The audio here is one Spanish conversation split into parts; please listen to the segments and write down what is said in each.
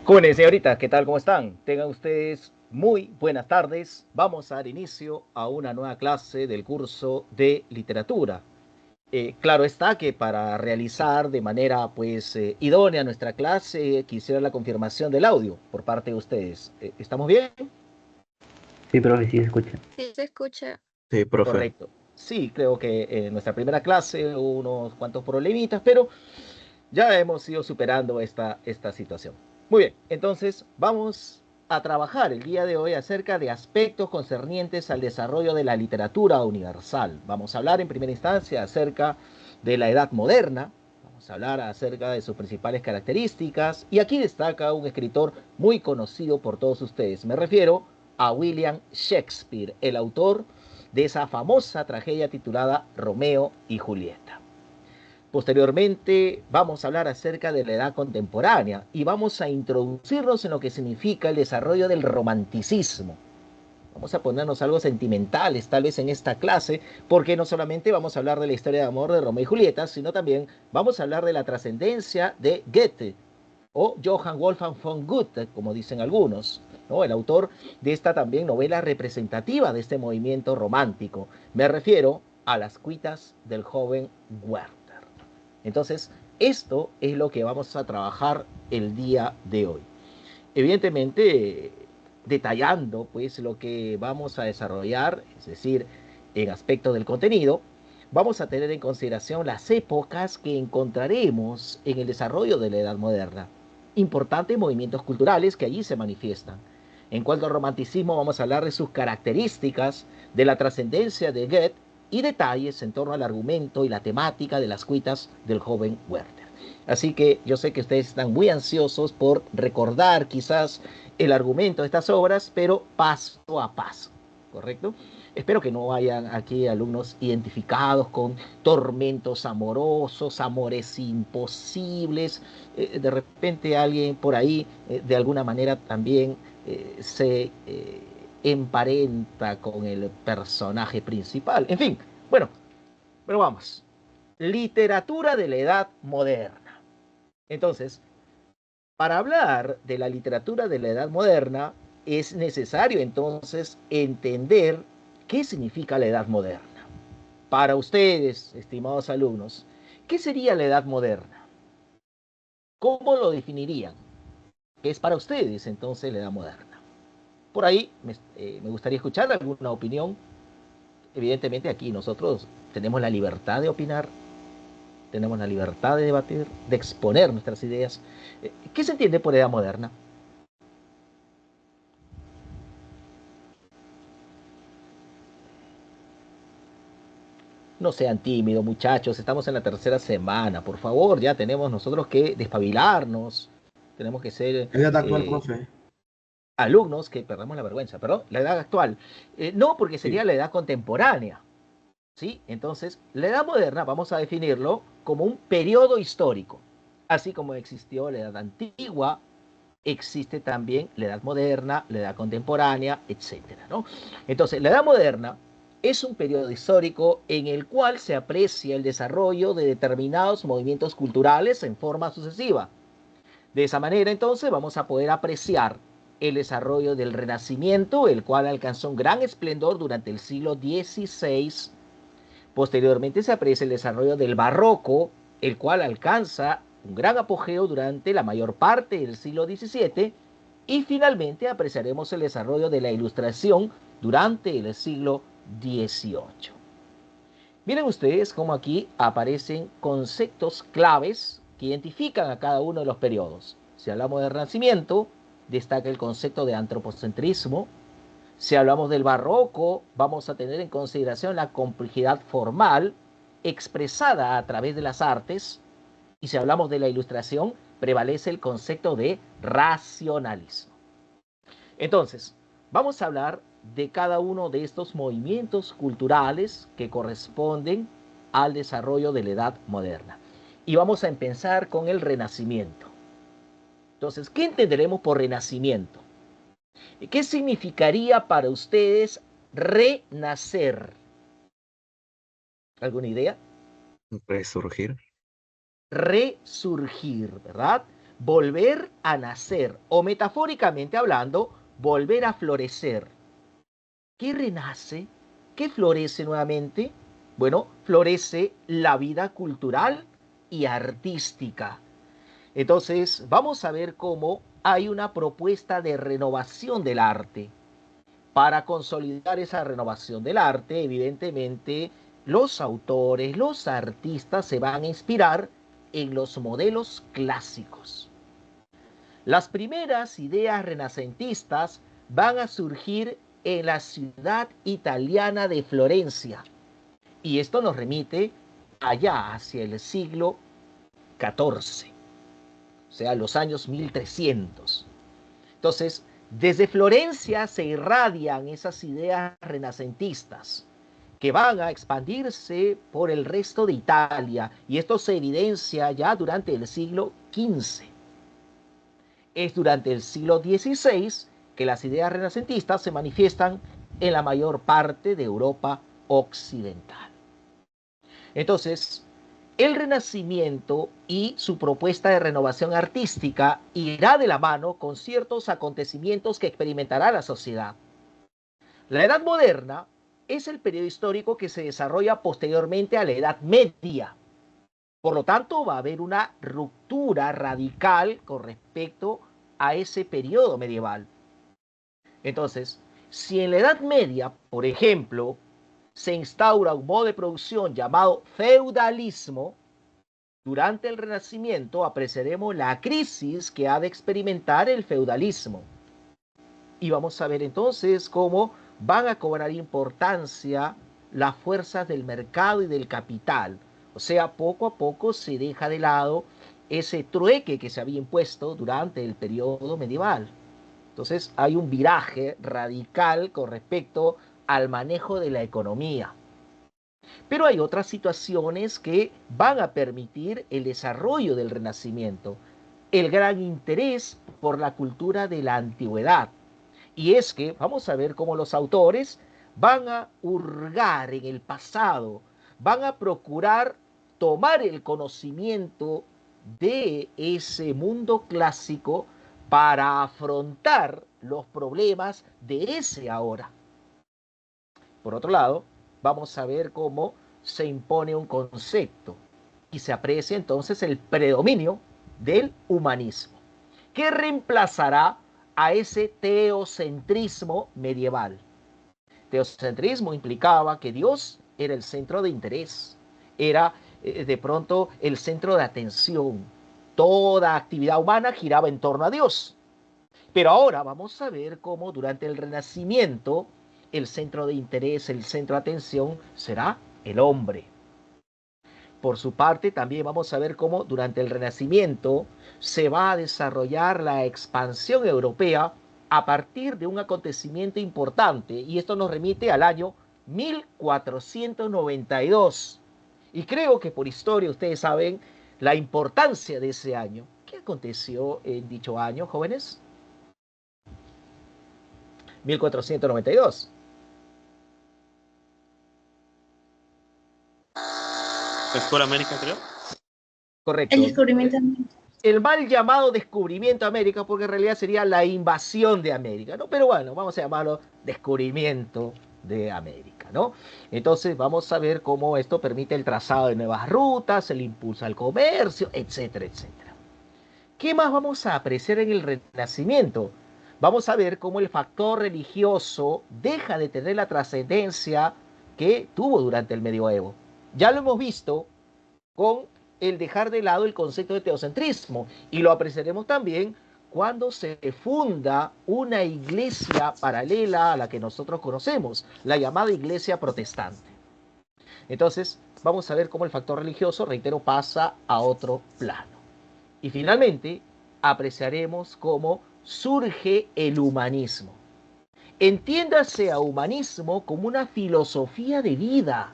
Jóvenes, señoritas, ¿qué tal? ¿Cómo están? Tengan ustedes muy buenas tardes. Vamos a dar inicio a una nueva clase del curso de literatura. Claro está que para realizar de manera idónea nuestra clase quisiera la confirmación del audio por parte de ustedes. ¿Estamos bien? Sí, profe, sí se escucha. Sí, se escucha. Sí, profe. Correcto. Sí, creo que en nuestra primera clase hubo unos cuantos problemitas, pero ya hemos ido superando esta situación. Muy bien, entonces vamos a trabajar el día de hoy acerca de aspectos concernientes al desarrollo de la literatura universal. Vamos a hablar en primera instancia acerca de la Edad Moderna, vamos a hablar acerca de sus principales características y aquí destaca un escritor muy conocido por todos ustedes. Me refiero a William Shakespeare, el autor de esa famosa tragedia titulada Romeo y Julieta. Posteriormente vamos a hablar acerca de la edad contemporánea y vamos a introducirnos en lo que significa el desarrollo del romanticismo. Vamos a ponernos algo sentimentales tal vez en esta clase, porque no solamente vamos a hablar de la historia de amor de Romeo y Julieta, sino también vamos a hablar de la trascendencia de Goethe o Johann Wolfgang von Goethe, como dicen algunos, ¿no? El autor de esta también novela representativa de este movimiento romántico. Me refiero a Las cuitas del joven Werther. Entonces, esto es lo que vamos a trabajar el día de hoy. Evidentemente, detallando pues lo que vamos a desarrollar, es decir, en aspecto del contenido, vamos a tener en consideración las épocas que encontraremos en el desarrollo de la Edad Moderna. Importantes movimientos culturales que allí se manifiestan. En cuanto al romanticismo, vamos a hablar de sus características, de la trascendencia de Goethe y detalles en torno al argumento y la temática de las cuitas del joven Werther. Así que yo sé que ustedes están muy ansiosos por recordar quizás el argumento de estas obras, pero paso a paso, ¿correcto? Espero que no hayan aquí alumnos identificados con tormentos amorosos, amores imposibles. De repente alguien por ahí, de alguna manera también se emparenta con el personaje principal. En fin, bueno, pero vamos. Literatura de la Edad Moderna. Entonces, para hablar de la literatura de la Edad Moderna, es necesario entonces entender qué significa la Edad Moderna. Para ustedes, estimados alumnos, ¿qué sería la Edad Moderna? ¿Cómo lo definirían? ¿Qué es para ustedes entonces la Edad Moderna? Por ahí me gustaría escuchar alguna opinión. Evidentemente aquí nosotros tenemos la libertad de opinar, tenemos la libertad de debatir, de exponer nuestras ideas. ¿Qué se entiende por edad moderna? No sean tímidos, muchachos, estamos en la tercera semana, por favor, ya tenemos nosotros que despabilarnos, tenemos que ser Edad actual, profe. alumnos que perdamos la vergüenza, perdón, la edad actual. No, porque sería Sí. la edad contemporánea, ¿sí? Entonces, la edad moderna vamos a definirlo como un periodo histórico, así como existió la edad antigua, existe también la edad moderna, la edad contemporánea, etcétera, ¿no? Entonces, la edad moderna es un periodo histórico en el cual se aprecia el desarrollo de determinados movimientos culturales en forma sucesiva. De esa manera, entonces, vamos a poder apreciar el desarrollo del Renacimiento, el cual alcanzó un gran esplendor durante el siglo XVI. Posteriormente se aprecia el desarrollo del Barroco, el cual alcanza un gran apogeo durante la mayor parte del siglo XVII, y finalmente apreciaremos el desarrollo de la Ilustración durante el siglo XVIII. Miren ustedes cómo aquí aparecen conceptos claves que identifican a cada uno de los periodos. Si hablamos del Renacimiento, destaca el concepto de antropocentrismo. Si hablamos del barroco, vamos a tener en consideración la complejidad formal expresada a través de las artes. Y si hablamos de la ilustración, prevalece el concepto de racionalismo. Entonces, vamos a hablar de cada uno de estos movimientos culturales que corresponden al desarrollo de la edad moderna. Y vamos a empezar con el Renacimiento. Entonces, ¿qué entenderemos por Renacimiento? ¿Qué significaría para ustedes renacer? ¿Alguna idea? Resurgir. Resurgir, ¿verdad? volver a nacer o metafóricamente hablando, volver a florecer. ¿Qué renace? ¿Qué florece nuevamente? Bueno, florece la vida cultural y artística. Entonces, vamos a ver cómo hay una propuesta de renovación del arte. Para consolidar esa renovación del arte, evidentemente, los autores, los artistas se van a inspirar en los modelos clásicos. Las primeras ideas renacentistas van a surgir en la ciudad italiana de Florencia. Y esto nos remite allá hacia el siglo XIV, o sea, los años 1300. Entonces, desde Florencia se irradian esas ideas renacentistas que van a expandirse por el resto de Italia, y esto se evidencia ya durante el siglo XV. Es durante el siglo XVI que las ideas renacentistas se manifiestan en la mayor parte de Europa occidental. Entonces, el Renacimiento y su propuesta de renovación artística irá de la mano con ciertos acontecimientos que experimentará la sociedad. La Edad Moderna es el periodo histórico que se desarrolla posteriormente a la Edad Media. Por lo tanto, va a haber una ruptura radical con respecto a ese periodo medieval. Entonces, si en la Edad Media, por ejemplo, se instaura un modo de producción llamado feudalismo, durante el Renacimiento apreciaremos la crisis que ha de experimentar el feudalismo. Y vamos a ver entonces cómo van a cobrar importancia las fuerzas del mercado y del capital. O sea, poco a poco se deja de lado ese trueque que se había impuesto durante el periodo medieval. Entonces hay un viraje radical con respecto al manejo de la economía. Pero hay otras situaciones que van a permitir el desarrollo del Renacimiento, el gran interés por la cultura de la antigüedad. Y es que vamos a ver cómo los autores van a hurgar en el pasado, van a procurar tomar el conocimiento de ese mundo clásico para afrontar los problemas de ese ahora. Por otro lado, vamos a ver cómo se impone un concepto y se aprecia entonces el predominio del humanismo, que reemplazará a ese teocentrismo medieval. Teocentrismo implicaba que Dios era el centro de interés, era de pronto el centro de atención. Toda actividad humana giraba en torno a Dios. Pero ahora vamos a ver cómo durante el Renacimiento el centro de interés, el centro de atención será el hombre. Por su parte, también vamos a ver cómo durante el Renacimiento se va a desarrollar la expansión europea a partir de un acontecimiento importante, y esto nos remite al año 1492. Y creo que por historia ustedes saben la importancia de ese año. ¿Qué aconteció en dicho año, jóvenes? 1492. Explora América, creo. Correcto. El descubrimiento de América. El mal llamado descubrimiento de América, porque en realidad sería la invasión de América, ¿no? Pero bueno, vamos a llamarlo descubrimiento de América, ¿no? Entonces vamos a ver cómo esto permite el trazado de nuevas rutas, el impulso al comercio, etcétera, etcétera. ¿Qué más vamos a apreciar en el Renacimiento? Vamos a ver cómo el factor religioso deja de tener la trascendencia que tuvo durante el medioevo. Ya lo hemos visto con el dejar de lado el concepto de teocentrismo, y lo apreciaremos también cuando se funda una iglesia paralela a la que nosotros conocemos, la llamada iglesia protestante. Entonces, vamos a ver cómo el factor religioso, reitero, pasa a otro plano. Y finalmente, apreciaremos cómo surge el humanismo. Entiéndase a humanismo como una filosofía de vida.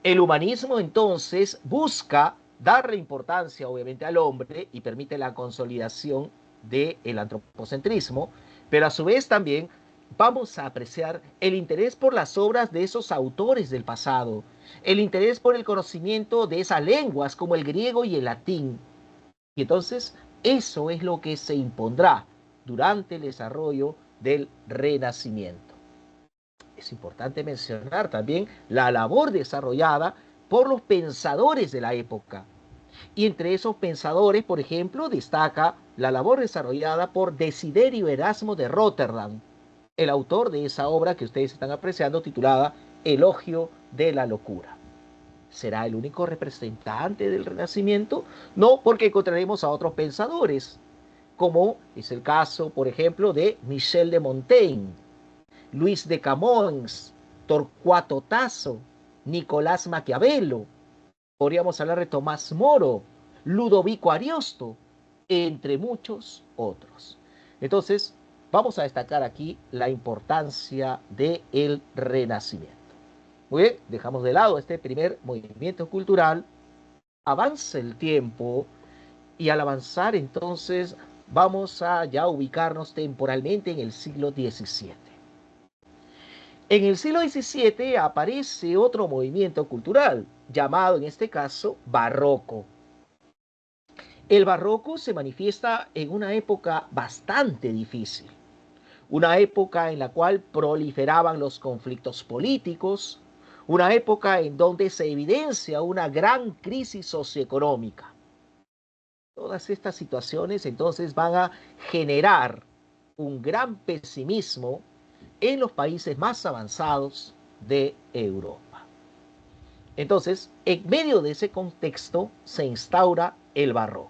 El humanismo entonces busca darle importancia obviamente al hombre y permite la consolidación del antropocentrismo, pero a su vez también vamos a apreciar el interés por las obras de esos autores del pasado, el interés por el conocimiento de esas lenguas como el griego y el latín. Y entonces Eso es lo que se impondrá durante el desarrollo del Renacimiento. Es importante mencionar también la labor desarrollada por los pensadores de la época. Y entre esos pensadores, por ejemplo, destaca la labor desarrollada por Desiderio Erasmo de Rotterdam, el autor de esa obra que ustedes están apreciando titulada Elogio de la locura. ¿Será el único representante del Renacimiento? No, porque encontraremos a otros pensadores, como es el caso, por ejemplo, de Michel de Montaigne, Luis de Camões, Torcuato Tasso, Nicolás Maquiavelo. Podríamos hablar de Tomás Moro, Ludovico Ariosto, entre muchos otros. Entonces, vamos a destacar aquí la importancia del Renacimiento. Muy bien, dejamos de lado este primer movimiento cultural, avanza el tiempo y al avanzar entonces vamos a ya ubicarnos temporalmente en el siglo XVII. En el siglo XVII aparece otro movimiento cultural, llamado en este caso barroco. El barroco se manifiesta en una época bastante difícil, una época en la cual proliferaban los conflictos políticos, una época en donde se evidencia una gran crisis socioeconómica. Todas estas situaciones entonces van a generar un gran pesimismo en los países más avanzados de Europa. Entonces, en medio de ese contexto se instaura el barroco.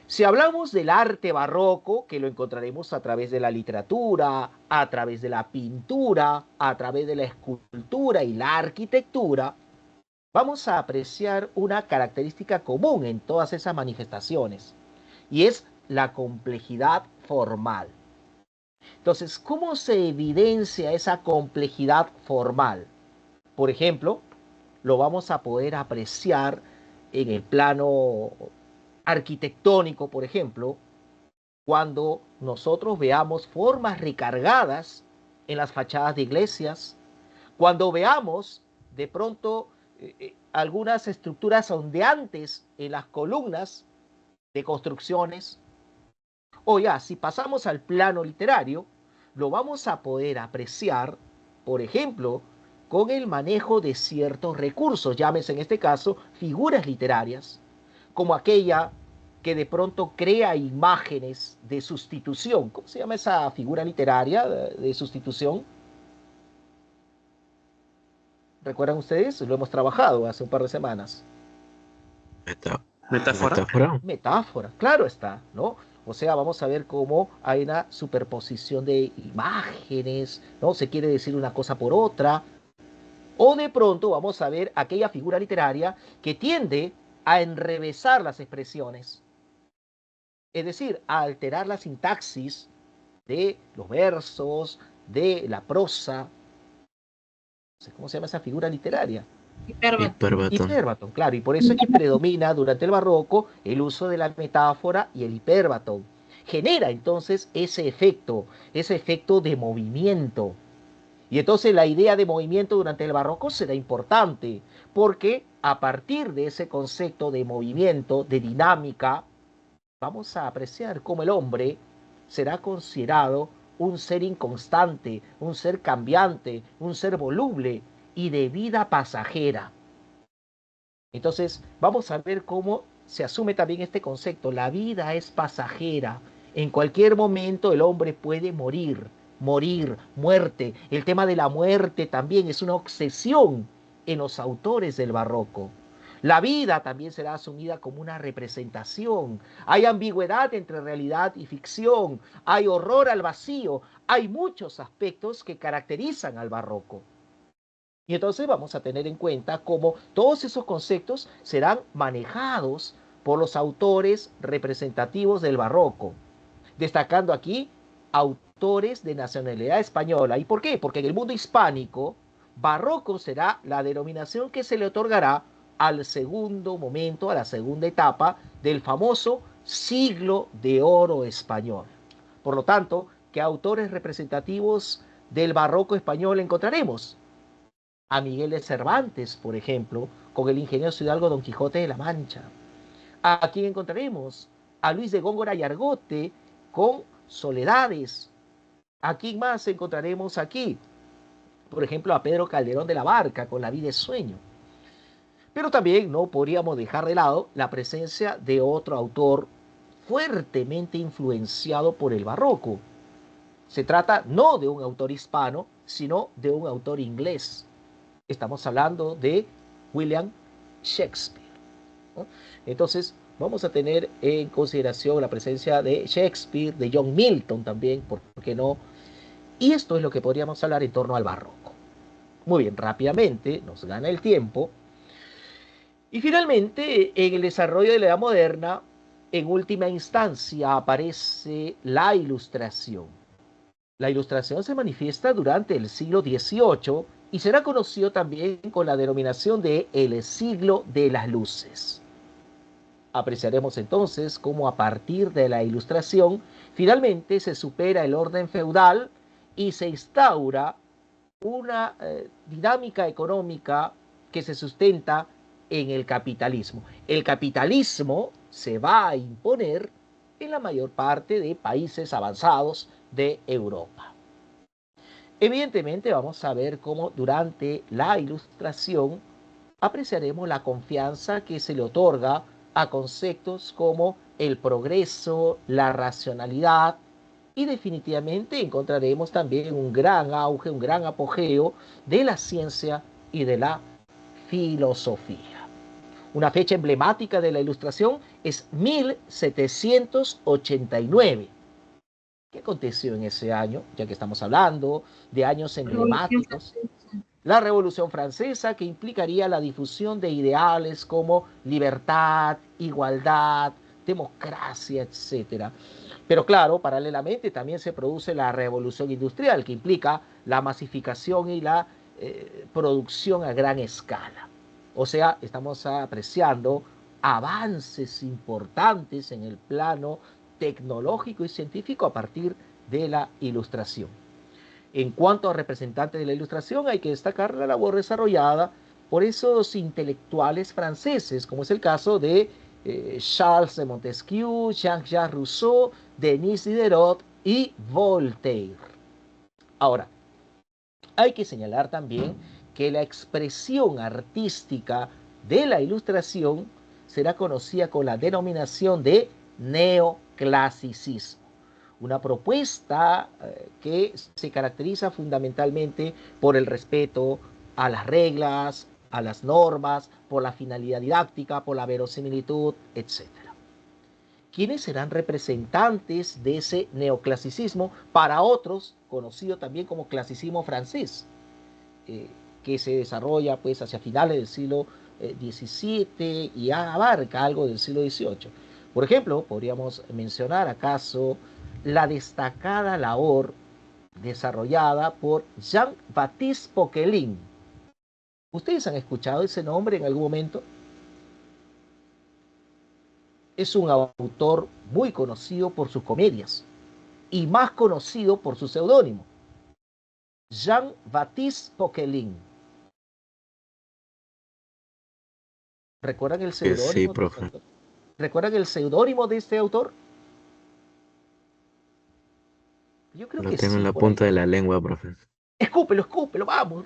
Si hablamos del arte barroco, que lo encontraremos a través de la literatura, a través de la pintura, a través de la escultura y la arquitectura, vamos a apreciar una característica común en todas esas manifestaciones, y es la complejidad formal. Entonces, ¿cómo se evidencia esa complejidad formal? Por ejemplo, lo vamos a poder apreciar en el plano arquitectónico, por ejemplo, cuando nosotros veamos formas recargadas en las fachadas de iglesias, cuando veamos de pronto algunas estructuras ondeantes en las columnas de construcciones, o ya, si pasamos al plano literario, lo vamos a poder apreciar, por ejemplo, con el manejo de ciertos recursos, llámese en este caso figuras literarias, como aquella que de pronto crea imágenes de sustitución. ¿Cómo se llama esa figura literaria de sustitución? ¿Recuerdan ustedes? Lo hemos trabajado hace un par de semanas. ¿Metáfora? ¿Metáfora? Metáfora, claro está, ¿no? O sea, vamos a ver cómo hay una superposición de imágenes, ¿no? Se quiere decir una cosa por otra. O de pronto vamos a ver aquella figura literaria que tiende a enrevesar las expresiones. Es decir, a alterar la sintaxis de los versos, de la prosa. ¿Cómo se llama esa figura literaria? Hiperbatón. Hiperbatón, claro, y por eso es que predomina durante el barroco el uso de la metáfora y el hiperbatón. Genera entonces ese efecto de movimiento. Y entonces la idea de movimiento durante el barroco será importante, porque a partir de ese concepto de movimiento, de dinámica, vamos a apreciar cómo el hombre será considerado un ser inconstante, un ser cambiante, un ser voluble y de vida pasajera. Entonces, vamos a ver cómo se asume también este concepto. La vida es pasajera. En cualquier momento el hombre puede morir, muerte. El tema de la muerte también es una obsesión en los autores del barroco. La vida también será asumida como una representación. Hay ambigüedad entre realidad y ficción. Hay horror al vacío. Hay muchos aspectos que caracterizan al barroco. Y entonces vamos a tener en cuenta cómo todos esos conceptos serán manejados por los autores representativos del barroco, destacando aquí autores de nacionalidad española. ¿Y por qué? Porque en el mundo hispánico, barroco será la denominación que se le otorgará al segundo momento, a la segunda etapa del famoso siglo de oro español. Por lo tanto, ¿qué autores representativos del barroco español encontraremos? A Miguel de Cervantes, por ejemplo, con el ingenioso hidalgo Don Quijote de la Mancha. ¿A quién encontraremos? a Luis de Góngora y Argote con Soledades. ¿A quién más encontraremos aquí? Por ejemplo, a Pedro Calderón de la Barca con La vida es sueño. Pero también no podríamos dejar de lado la presencia de otro autor fuertemente influenciado por el barroco. Se trata no de un autor hispano, sino de un autor inglés. Estamos hablando de William Shakespeare, ¿no? Entonces, vamos a tener en consideración la presencia de Shakespeare, de John Milton también, ¿por qué no? Y esto es lo que podríamos hablar en torno al barroco. Muy bien, rápidamente, nos gana el tiempo. Y finalmente, en el desarrollo de la Edad Moderna, en última instancia aparece la Ilustración. La Ilustración se manifiesta durante el siglo XVIII y será conocido también con la denominación de el siglo de las luces. Apreciaremos entonces cómo a partir de la Ilustración finalmente se supera el orden feudal y se instaura una dinámica económica que se sustenta en el capitalismo. El capitalismo se va a imponer en la mayor parte de países avanzados de Europa. Evidentemente vamos a ver cómo durante la Ilustración apreciaremos la confianza que se le otorga a conceptos como el progreso, la racionalidad, y definitivamente encontraremos también un gran auge, un gran apogeo de la ciencia y de la filosofía. Una fecha emblemática de la Ilustración es 1789. ¿Qué aconteció en ese año? Ya que estamos hablando de años emblemáticos. La Revolución Francesa, que implicaría la difusión de ideales como libertad, igualdad, democracia, etc. Pero claro, paralelamente también se produce la Revolución Industrial, que implica la masificación y la producción a gran escala. O sea, estamos apreciando avances importantes en el plano tecnológico y científico a partir de la Ilustración. En cuanto a representantes de la Ilustración, hay que destacar la labor desarrollada por esos intelectuales franceses, como es el caso de Charles de Montesquieu, Jean-Jacques Rousseau, Denis Diderot y Voltaire. Ahora, hay que señalar también que la expresión artística de la Ilustración será conocida con la denominación de neoclasicismo. Una propuesta que se caracteriza fundamentalmente por el respeto a las reglas, a las normas, por la finalidad didáctica, por la verosimilitud, etc. ¿Quiénes serán representantes de ese neoclasicismo? Para otros, conocido también como clasicismo francés, que se desarrolla pues hacia finales del siglo XVII y abarca algo del siglo XVIII. Por ejemplo, podríamos mencionar acaso la destacada labor desarrollada por Jean-Baptiste Poquelin. ¿Ustedes han escuchado ese nombre en algún momento? Es un autor muy conocido por sus comedias y más conocido por su seudónimo, Jean-Baptiste Poquelin. ¿Recuerdan el seudónimo? Sí, profe. ¿Recuerdan el seudónimo de este autor? Yo creo Lo que tengo sí. en la punta de la lengua, profe. Escúpelo, escúpelo, vamos.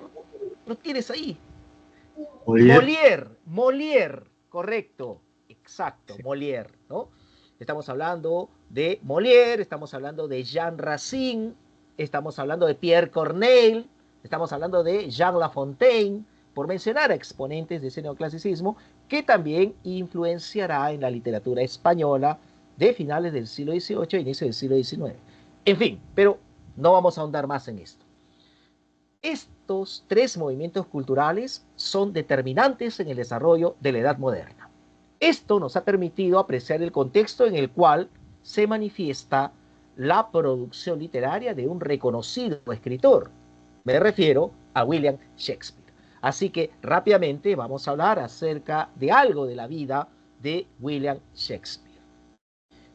Lo tienes ahí. Molière. Molière, correcto. Exacto, sí. Molière, ¿no? Estamos hablando de Molière, estamos hablando de Jean Racine, estamos hablando de Pierre Corneille, estamos hablando de Jean La Fontaine, por mencionar a exponentes de ese neoclasicismo que también influenciará en la literatura española de finales del siglo XVIII e inicio del siglo XIX. En fin, pero no vamos a ahondar más en esto. Estos tres movimientos culturales son determinantes en el desarrollo de la Edad Moderna. Esto nos ha permitido apreciar el contexto en el cual se manifiesta la producción literaria de un reconocido escritor. Me refiero a William Shakespeare. Así que rápidamente vamos a hablar acerca de algo de la vida de William Shakespeare.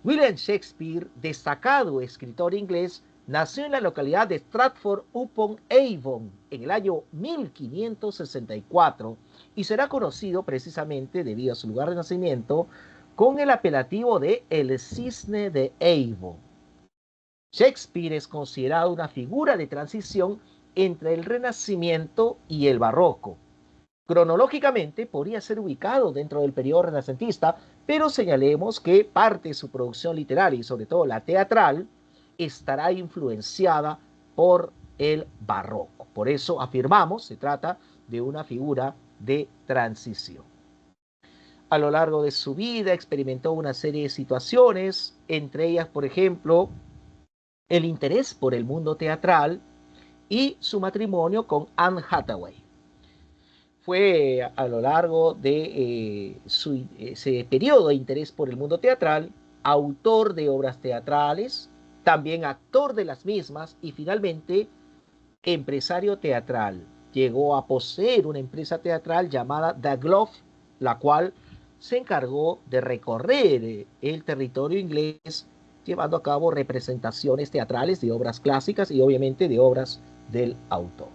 William Shakespeare, destacado escritor inglés, nació en la localidad de Stratford-upon-Avon en el año 1564 y será conocido precisamente debido a su lugar de nacimiento con el apelativo de El Cisne de Avon. Shakespeare es considerado una figura de transición entre el Renacimiento y el Barroco. Cronológicamente podría ser ubicado dentro del periodo renacentista, pero señalemos que parte de su producción literaria y sobre todo la teatral estará influenciada por el barroco. Por eso afirmamos, se trata de una figura de transición. A lo largo de su vida experimentó una serie de situaciones, entre ellas, por ejemplo, el interés por el mundo teatral y su matrimonio con Anne Hathaway. Fue a lo largo de ese periodo de interés por el mundo teatral, autor de obras teatrales, también actor de las mismas y finalmente empresario teatral. Llegó a poseer una empresa teatral llamada The Globe, la cual se encargó de recorrer el territorio inglés llevando a cabo representaciones teatrales de obras clásicas y obviamente de obras del autor.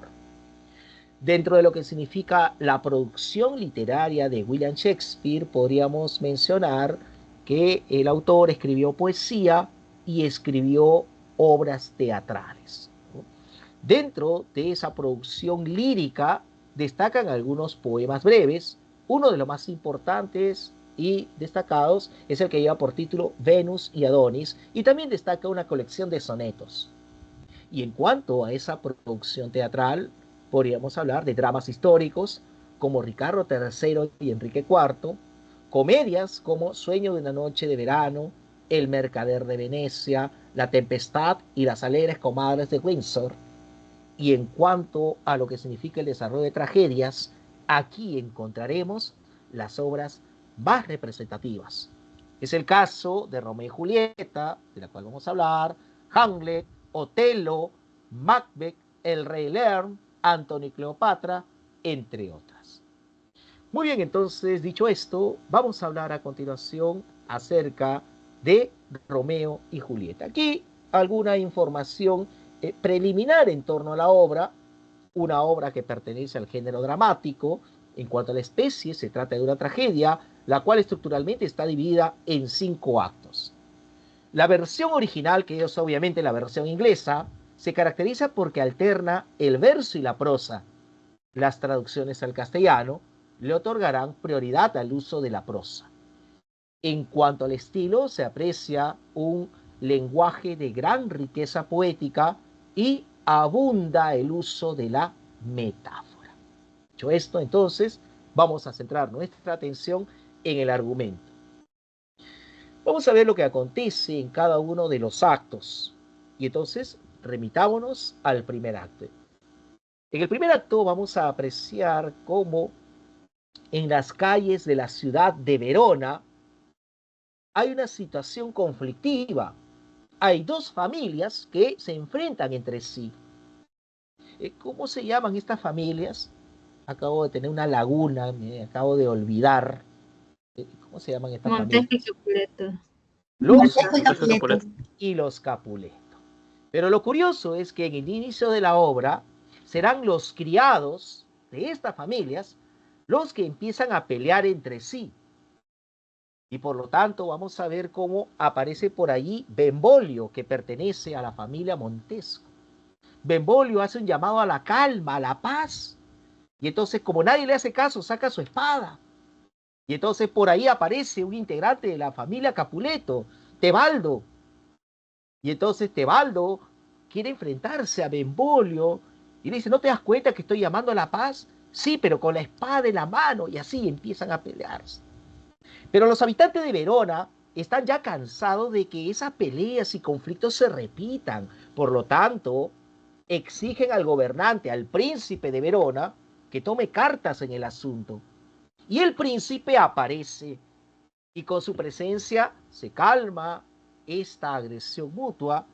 Dentro de lo que significa la producción literaria de William Shakespeare, podríamos mencionar que el autor escribió poesía y escribió obras teatrales. Dentro de esa producción lírica destacan algunos poemas breves. Uno de los más importantes y destacados es el que lleva por título Venus y Adonis, y también destaca una colección de sonetos. Y en cuanto a esa producción teatral, podríamos hablar de dramas históricos como Ricardo III y Enrique IV, comedias como Sueño de una noche de verano, El mercader de Venecia, La tempestad y Las alegres comadres de Windsor. Y en cuanto a lo que significa el desarrollo de tragedias, aquí encontraremos las obras más representativas. Es el caso de Romeo y Julieta, de la cual vamos a hablar, Hamlet, Otelo, Macbeth, El Rey Lear, Antonio y Cleopatra, entre otras. Muy bien, entonces, dicho esto, vamos a hablar a continuación acerca de Romeo y Julieta. Aquí alguna información preliminar en torno a la obra, una obra que pertenece al género dramático. En cuanto a la especie, se trata de una tragedia, la cual estructuralmente está dividida en 5 actos. La versión original, que es obviamente la versión inglesa, se caracteriza porque alterna el verso y la prosa. Las traducciones al castellano le otorgarán prioridad al uso de la prosa. En cuanto al estilo, se aprecia un lenguaje de gran riqueza poética y abunda el uso de la metáfora. Dicho esto, entonces, vamos a centrar nuestra atención en el argumento. Vamos a ver lo que acontece en cada uno de los actos. Y entonces, remitámonos al primer acto. En el primer acto vamos a apreciar cómo en las calles de la ciudad de Verona hay una situación conflictiva. Hay 2 familias que se enfrentan entre sí. ¿Cómo se llaman estas familias? Acabo de tener una laguna, me acabo de olvidar. ¿Cómo se llaman estas familias? Montesco y Capuleto. Los Capuleto. y los Capuleto. Pero lo curioso es que en el inicio de la obra serán los criados de estas familias los que empiezan a pelear entre sí. Y por lo tanto vamos a ver cómo aparece por allí Benvolio, que pertenece a la familia Montesco. Benvolio hace un llamado a la calma, a la paz. Y entonces, como nadie le hace caso, saca su espada. Y entonces por ahí aparece un integrante de la familia Capuleto, Tebaldo. Y entonces Tebaldo quiere enfrentarse a Benvolio y le dice, ¿no te das cuenta que estoy llamando a la paz? Sí, pero con la espada en la mano, y así empiezan a pelearse. Pero los habitantes de Verona están ya cansados de que esas peleas y conflictos se repitan. Por lo tanto, exigen al gobernante, al príncipe de Verona, que tome cartas en el asunto. Y el príncipe aparece y con su presencia se calma esta agresión mutua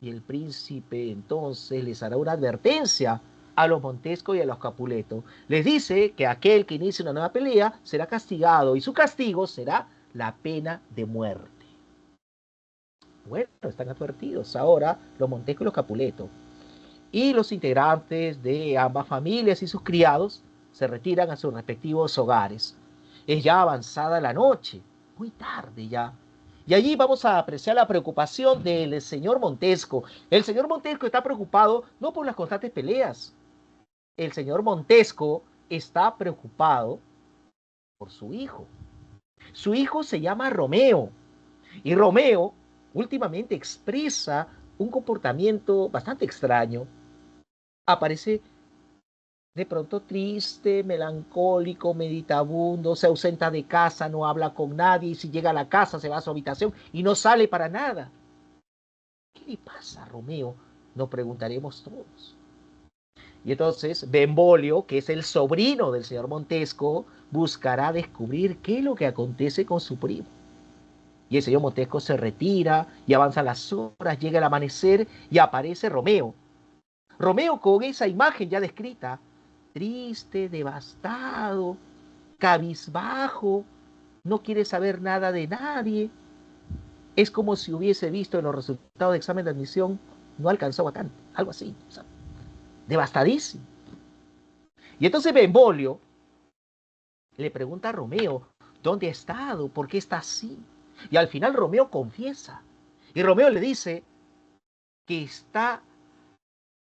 y el príncipe entonces les hará una advertencia a los Montesco y a los Capuleto. Les dice que aquel que inicie una nueva pelea será castigado y su castigo será la pena de muerte. Bueno, están advertidos ahora los Montesco y los Capuleto. Y los integrantes de ambas familias y sus criados se retiran a sus respectivos hogares. Es ya avanzada la noche muy tarde ya. Y allí vamos a apreciar la preocupación del señor Montesco. El señor Montesco está preocupado no por las constantes peleas. El señor Montesco está preocupado por su hijo. Su hijo se llama Romeo. Y Romeo últimamente expresa un comportamiento bastante extraño. Aparece de pronto triste, melancólico, meditabundo, se ausenta de casa, no habla con nadie, y si llega a la casa se va a su habitación y no sale para nada. ¿Qué le pasa a Romeo? Nos preguntaremos todos. Y entonces Benvolio, que es el sobrino del señor Montesco, buscará descubrir qué es lo que acontece con su primo. Y el señor Montesco se retira y avanzan las horas, llega el amanecer y aparece Romeo. Romeo con esa imagen ya descrita, triste, devastado, cabizbajo, no quiere saber nada de nadie. Es como si hubiese visto en los resultados de examen de admisión, no alcanzó vacante, algo así, o sea, devastadísimo. Y entonces Benvolio le pregunta a Romeo, ¿dónde ha estado? ¿Por qué está así? Y al final Romeo confiesa. Y Romeo le dice que está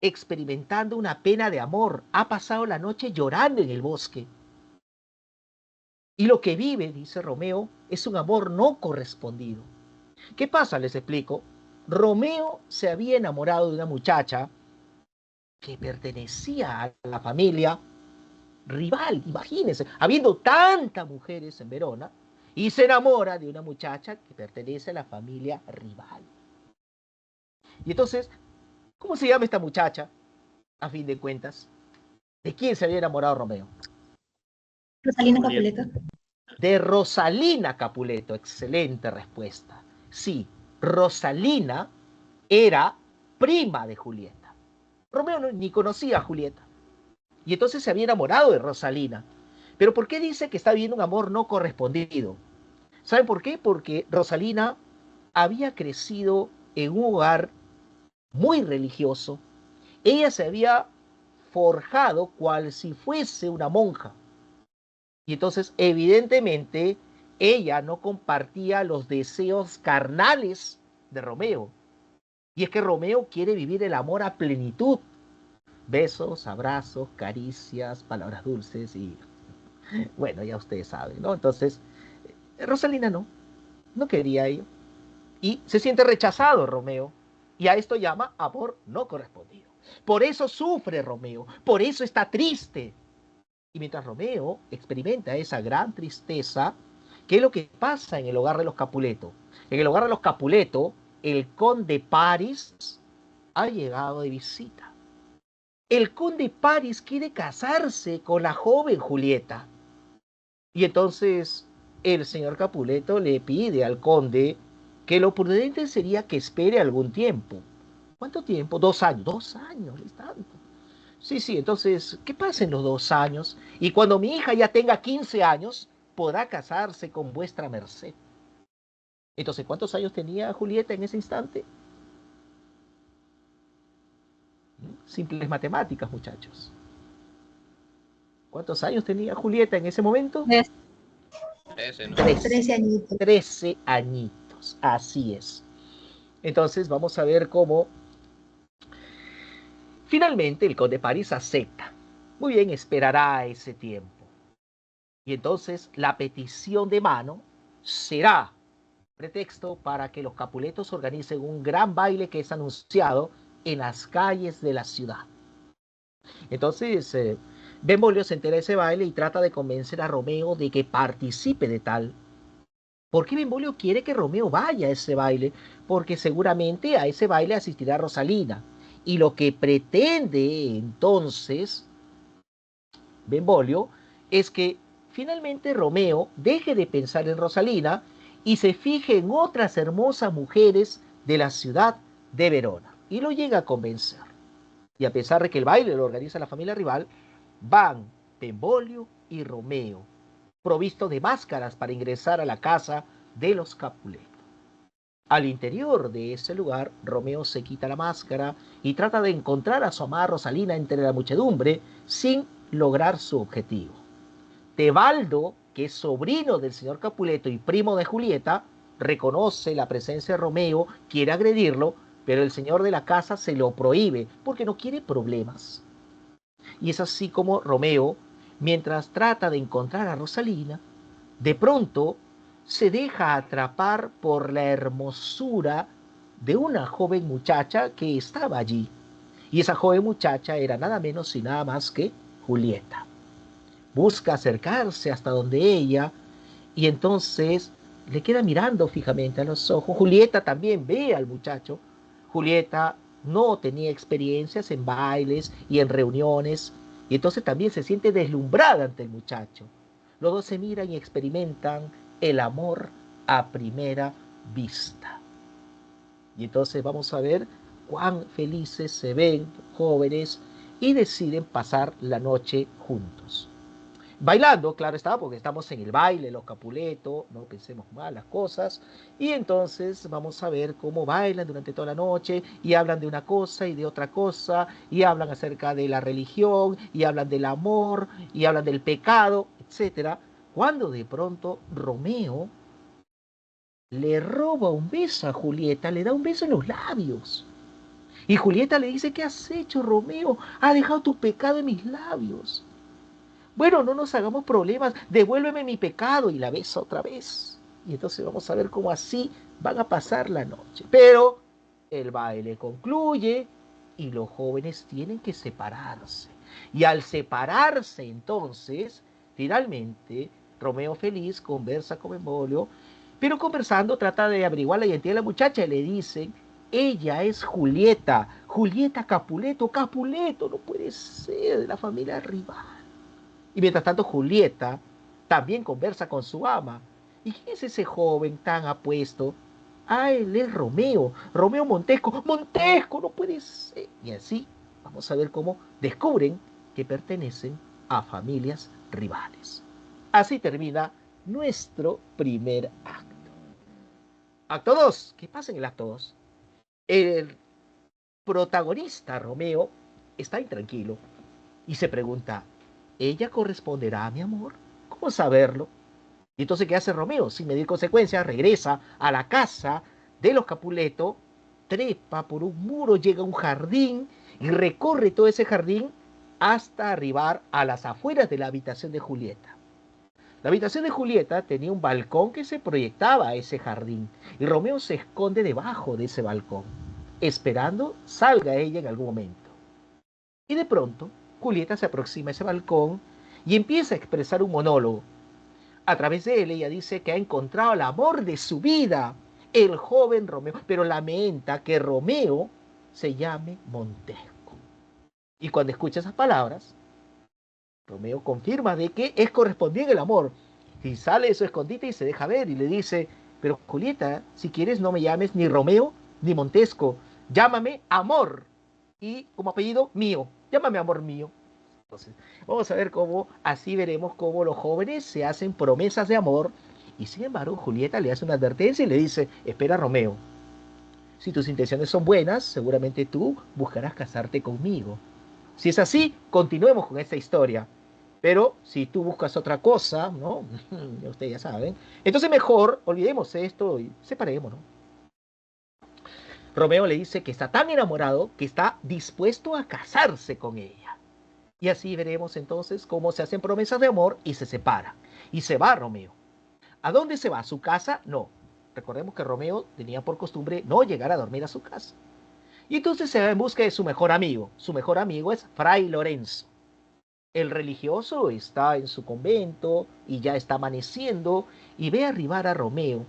experimentando una pena de amor. Ha pasado la noche llorando en el bosque. Y lo que vive, dice Romeo, es un amor no correspondido. ¿Qué pasa? Les explico. Romeo se había enamorado de una muchacha que pertenecía a la familia rival, imagínense, habiendo tantas mujeres en Verona, y se enamora de una muchacha que pertenece a la familia rival. Y entonces, ¿cómo se llama esta muchacha? A fin de cuentas, ¿de quién se había enamorado Romeo? Rosalina Capuleto. De Rosalina Capuleto, excelente respuesta. Sí, Rosalina era prima de Julieta. Romeo ni conocía a Julieta. Y entonces se había enamorado de Rosalina. Pero ¿por qué dice que está viviendo un amor no correspondido? ¿Saben por qué? Porque Rosalina había crecido en un hogar muy religioso. Ella se había forjado cual si fuese una monja. Y entonces, evidentemente, ella no compartía los deseos carnales de Romeo. Y es que Romeo quiere vivir el amor a plenitud. Besos, abrazos, caricias, palabras dulces y bueno, ya ustedes saben, ¿no? Entonces, Rosalina no quería ello. Y se siente rechazado Romeo. Y a esto llama amor no correspondido. Por eso sufre Romeo, por eso está triste. Y mientras Romeo experimenta esa gran tristeza, ¿qué es lo que pasa en el hogar de los Capuleto? En el hogar de los Capuleto, el conde Paris ha llegado de visita. El conde Paris quiere casarse con la joven Julieta. Y entonces el señor Capuleto le pide al conde que lo prudente sería que espere algún tiempo. ¿Cuánto tiempo? 2 años. 2 años, es tanto. Sí, entonces, ¿qué pasa en los 2 años? Y cuando mi hija ya tenga 15 años, podrá casarse con vuestra merced. Entonces, ¿cuántos años tenía Julieta en ese instante? Simples matemáticas, muchachos. ¿Cuántos años tenía Julieta en ese momento? 13, ¿no? 13 añitos. 13 añitos, así es. Entonces, vamos a ver cómo finalmente el conde París acepta. Muy bien, esperará ese tiempo. Y entonces la petición de mano será pretexto para que los Capuletos organicen un gran baile que es anunciado en las calles de la ciudad. Entonces, Benvolio se entera de ese baile y trata de convencer a Romeo de que participe de tal. ¿Por qué Benvolio quiere que Romeo vaya a ese baile? Porque seguramente a ese baile asistirá Rosalina. Y lo que pretende entonces Benvolio es que finalmente Romeo deje de pensar en Rosalina y se fije en otras hermosas mujeres de la ciudad de Verona. Y lo llega a convencer. Y a pesar de que el baile lo organiza la familia rival, van Benvolio y Romeo, provistos de máscaras para ingresar a la casa de los Capuleto. Al interior de ese lugar, Romeo se quita la máscara y trata de encontrar a su amada Rosalina entre la muchedumbre sin lograr su objetivo. Tebaldo, que es sobrino del señor Capuleto y primo de Julieta, reconoce la presencia de Romeo, quiere agredirlo, pero el señor de la casa se lo prohíbe porque no quiere problemas. Y es así como Romeo, mientras trata de encontrar a Rosalina, de pronto se deja atrapar por la hermosura de una joven muchacha que estaba allí. Y esa joven muchacha era nada menos y nada más que Julieta. Busca acercarse hasta donde ella y entonces le queda mirando fijamente a los ojos. Julieta también ve al muchacho. Julieta no tenía experiencias en bailes y en reuniones y entonces también se siente deslumbrada ante el muchacho. Los dos se miran y experimentan el amor a primera vista. Y entonces vamos a ver cuán felices se ven jóvenes y deciden pasar la noche juntos. Bailando, claro está, porque estamos en el baile, los Capuletos, no pensemos mal las cosas, y entonces vamos a ver cómo bailan durante toda la noche, y hablan de una cosa y de otra cosa, y hablan acerca de la religión, y hablan del amor, y hablan del pecado, etc. Cuando de pronto Romeo le roba un beso a Julieta, le da un beso en los labios. Y Julieta le dice: ¿qué has hecho, Romeo? Has dejado tu pecado en mis labios. Bueno, no nos hagamos problemas, devuélveme mi pecado, y la besa otra vez. Y entonces vamos a ver cómo así van a pasar la noche. Pero el baile concluye y los jóvenes tienen que separarse. Y al separarse entonces, finalmente, Romeo feliz conversa con Benvolio, pero conversando trata de averiguar la identidad de la muchacha y le dicen: ella es Julieta, Julieta Capuleto. Capuleto no puede ser de la familia rival. Y mientras tanto Julieta también conversa con su ama. ¿Y quién es ese joven tan apuesto? Ah, él es Romeo, Romeo Montesco. Montesco, no puede ser. Y así vamos a ver cómo descubren que pertenecen a familias rivales. Así termina nuestro primer acto. Acto 2. ¿Qué pasa en el acto 2? El protagonista, Romeo, está intranquilo y se pregunta: ¿ella corresponderá a mi amor? ¿Cómo saberlo? Y entonces, ¿qué hace Romeo? Sin medir consecuencias, regresa a la casa de los Capuleto, trepa por un muro, llega a un jardín y recorre todo ese jardín hasta arribar a las afueras de la habitación de Julieta. La habitación de Julieta tenía un balcón que se proyectaba a ese jardín y Romeo se esconde debajo de ese balcón, esperando salga ella en algún momento. Y de pronto, Julieta se aproxima a ese balcón y empieza a expresar un monólogo. A través de él, ella dice que ha encontrado el amor de su vida, el joven Romeo, pero lamenta que Romeo se llame Montesco. Y cuando escucha esas palabras, Romeo confirma de que es correspondido el amor. Y sale de su escondite y se deja ver y le dice: pero Julieta, si quieres no me llames ni Romeo ni Montesco, llámame Amor. Y como apellido mío, llámame Amor mío. Entonces, vamos a ver cómo así veremos cómo los jóvenes se hacen promesas de amor. Y sin embargo, Julieta le hace una advertencia y le dice: espera, Romeo, si tus intenciones son buenas, seguramente tú buscarás casarte conmigo. Si es así, continuemos con esta historia. Pero si tú buscas otra cosa, ¿no? Ustedes ya saben. Entonces mejor olvidemos esto y separémonos. Romeo le dice que está tan enamorado que está dispuesto a casarse con ella. Y así veremos entonces cómo se hacen promesas de amor y se separan. Y se va Romeo. ¿A dónde se va? ¿A su casa? No. Recordemos que Romeo tenía por costumbre no llegar a dormir a su casa. Y entonces se va en busca de su mejor amigo. Su mejor amigo es Fray Lorenzo. El religioso está en su convento y ya está amaneciendo y ve arribar a Romeo.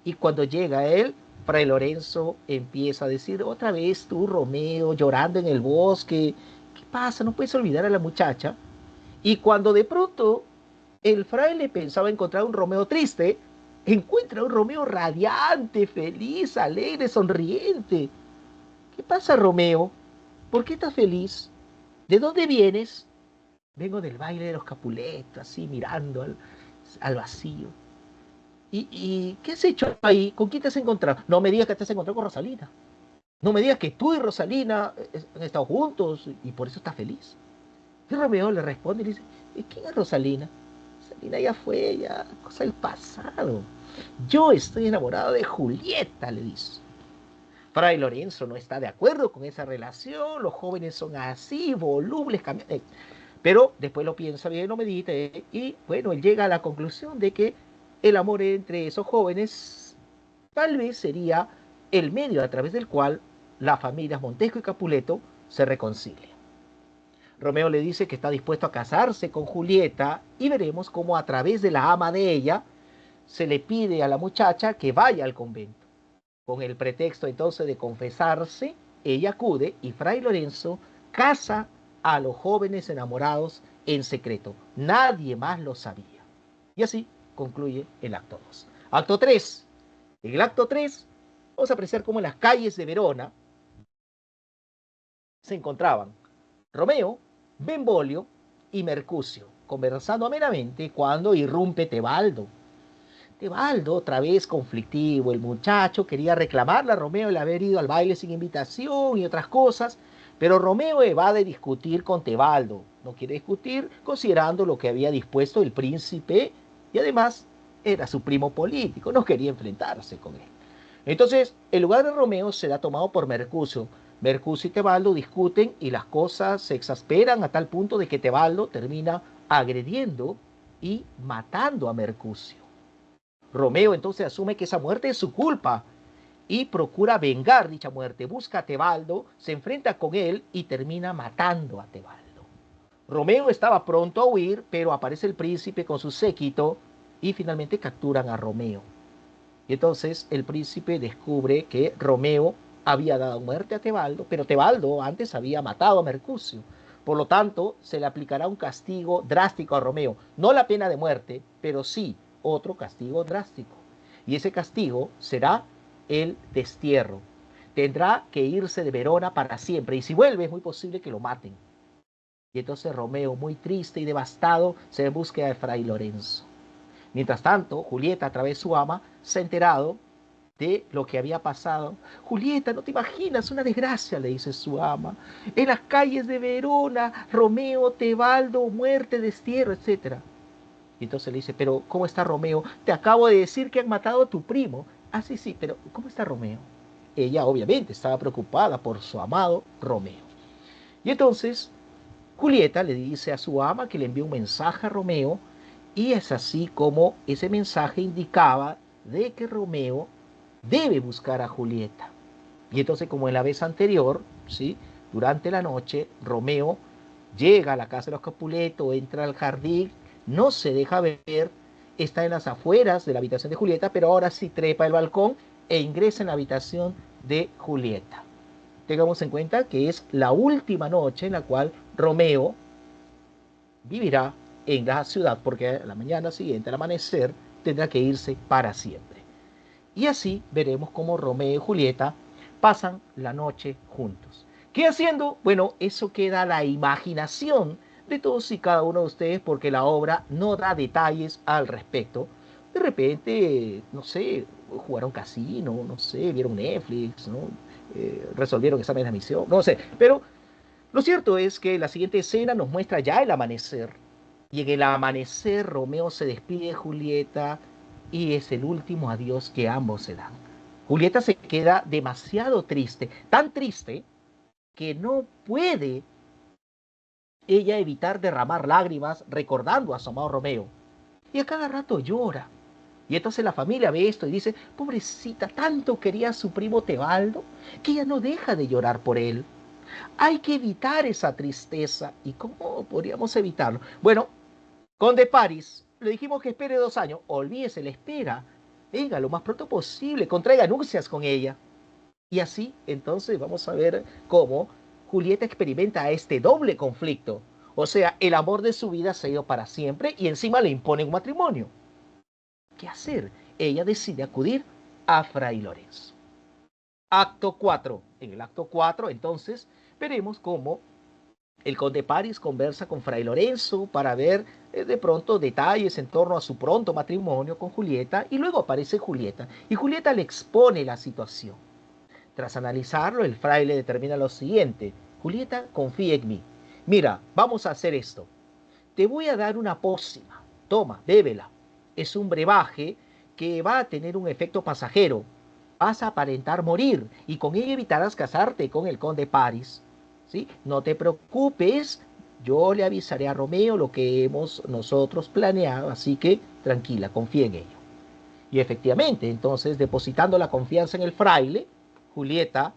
Y cuando llega él, Fray Lorenzo empieza a decir: otra vez tú, Romeo, llorando en el bosque. ¿Qué pasa? ¿No puedes olvidar a la muchacha? Y cuando de pronto el fraile pensaba encontrar un Romeo triste, encuentra un Romeo radiante, feliz, alegre, sonriente. ¿Qué pasa, Romeo? ¿Por qué estás feliz? ¿De dónde vienes? Vengo del baile de los Capuletos, así mirando al vacío. ¿Y qué has hecho ahí? ¿Con quién te has encontrado? No me digas que te has encontrado con Rosalina. No me digas que tú y Rosalina han estado juntos y por eso estás feliz. Y Romeo le responde y le dice: ¿quién es Rosalina? Celina ya fue, ya, cosa del pasado. Yo estoy enamorado de Julieta, le dice. Fray Lorenzo no está de acuerdo con esa relación, los jóvenes son así, volubles, cambian. Pero después lo piensa bien, lo medita, y bueno, él llega a la conclusión de que el amor entre esos jóvenes tal vez sería el medio a través del cual las familias Montesco y Capuleto se reconcilian. Romeo le dice que está dispuesto a casarse con Julieta y veremos cómo a través de la ama de ella se le pide a la muchacha que vaya al convento. Con el pretexto entonces de confesarse, ella acude y Fray Lorenzo casa a los jóvenes enamorados en secreto. Nadie más lo sabía. Y así concluye el acto 2. Acto 3. En el acto 3 vamos a apreciar cómo en las calles de Verona se encontraban Romeo, Benvolio y Mercucio, conversando amenamente cuando irrumpe Tebaldo. Tebaldo, otra vez conflictivo, el muchacho quería reclamarle a Romeo el haber ido al baile sin invitación y otras cosas, pero Romeo evade discutir con Tebaldo, no quiere discutir considerando lo que había dispuesto el príncipe y además era su primo político, no quería enfrentarse con él. Entonces, el lugar de Romeo será tomado por Mercucio. Mercucio y Tebaldo discuten y las cosas se exasperan a tal punto de que Tebaldo termina agrediendo y matando a Mercucio. Romeo entonces asume que esa muerte es su culpa y procura vengar dicha muerte. Busca a Tebaldo, se enfrenta con él y termina matando a Tebaldo. Romeo estaba pronto a huir, pero aparece el príncipe con su séquito y finalmente capturan a Romeo. Y entonces el príncipe descubre que Romeo había dado muerte a Tebaldo, pero Tebaldo antes había matado a Mercucio. Por lo tanto, se le aplicará un castigo drástico a Romeo. No la pena de muerte, pero sí otro castigo drástico. Y ese castigo será el destierro. Tendrá que irse de Verona para siempre. Y si vuelve, es muy posible que lo maten. Y entonces Romeo, muy triste y devastado, se va en búsqueda de Fray Lorenzo. Mientras tanto, Julieta, a través de su ama, se ha enterado de lo que había pasado. Julieta, no te imaginas, una desgracia, le dice su ama. En las calles de Verona, Romeo, Tebaldo, muerte, destierro, etc. Y entonces le dice, pero ¿cómo está Romeo? Te acabo de decir que han matado a tu primo. Ah, sí, sí, pero ¿cómo está Romeo? Ella obviamente estaba preocupada por su amado Romeo. Y entonces Julieta le dice a su ama que le envió un mensaje a Romeo y es así como ese mensaje indicaba de que Romeo debe buscar a Julieta. Y entonces, como en la vez anterior, ¿sí? Durante la noche, Romeo llega a la casa de los Capuleto, entra al jardín, no se deja ver, está en las afueras de la habitación de Julieta, pero ahora sí trepa el balcón e ingresa en la habitación de Julieta. Tengamos en cuenta que es la última noche en la cual Romeo vivirá en la ciudad, porque a la mañana siguiente, al amanecer, tendrá que irse para siempre. Y así veremos cómo Romeo y Julieta pasan la noche juntos. ¿Qué haciendo? Bueno, eso queda a la imaginación de todos y cada uno de ustedes porque la obra no da detalles al respecto. De repente, no sé, jugaron casino, no sé, vieron Netflix, ¿no? Resolvieron exámenes de admisión, no sé. Pero lo cierto es que la siguiente escena nos muestra ya el amanecer. Y en el amanecer Romeo se despide de Julieta y es el último adiós que ambos se dan. Julieta se queda demasiado triste, tan triste que no puede ella evitar derramar lágrimas recordando a su amado Romeo. Y a cada rato llora. Y entonces la familia ve esto y dice, pobrecita, tanto quería a su primo Tebaldo que ella no deja de llorar por él. Hay que evitar esa tristeza. ¿Y cómo podríamos evitarlo? Bueno, Conde Paris, le dijimos que espere 2 años. Olvídese, le espera. Venga, lo más pronto posible, contraiga nupcias con ella. Y así, entonces, vamos a ver cómo Julieta experimenta este doble conflicto. O sea, el amor de su vida se ha ido para siempre y encima le impone un matrimonio. ¿Qué hacer? Ella decide acudir a Fray Lorenzo. Acto 4. En el acto 4, entonces, veremos cómo el conde Paris conversa con Fray Lorenzo para ver de pronto detalles en torno a su pronto matrimonio con Julieta y luego aparece Julieta y Julieta le expone la situación. Tras analizarlo, el fraile determina lo siguiente: Julieta, confía en mí. Mira, vamos a hacer esto. Te voy a dar una pócima. toma, bébela. Es un brebaje que va a tener un efecto pasajero. Vas a aparentar morir y con ello evitarás casarte con el conde Paris. ¿Sí? No te preocupes, yo le avisaré a Romeo lo que hemos nosotros planeado, así que tranquila, confía en ello. Y efectivamente, entonces, depositando la confianza en el fraile, Julieta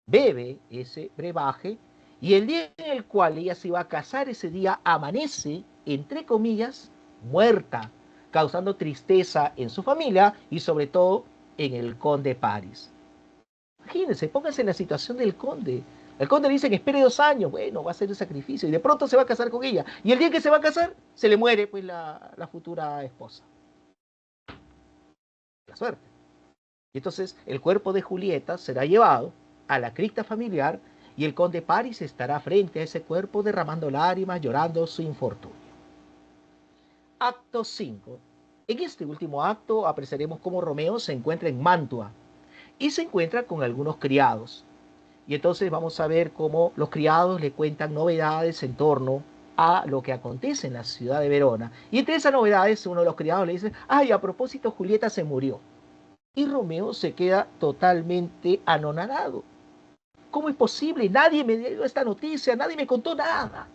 bebe ese brebaje y el día en el cual ella se iba a casar, ese día amanece, entre comillas, muerta, causando tristeza en su familia y sobre todo en el conde Paris. Imagínense, pónganse en la situación del conde. El conde le dice que espere 2 años, bueno, va a hacer el sacrificio y de pronto se va a casar con ella. Y el día que se va a casar, se le muere pues la futura esposa. La suerte. Y entonces el cuerpo de Julieta será llevado a la cripta familiar y el conde Paris estará frente a ese cuerpo derramando lágrimas, llorando su infortunio. Acto 5. En este último acto apreciaremos cómo Romeo se encuentra en Mantua y se encuentra con algunos criados. Y entonces vamos a ver cómo los criados le cuentan novedades en torno a lo que acontece en la ciudad de Verona. Y entre esas novedades uno de los criados le dice, ay, a propósito, Julieta se murió. Y Romeo se queda totalmente anonadado. ¿Cómo es posible? Nadie me dio esta noticia, nadie me contó nada.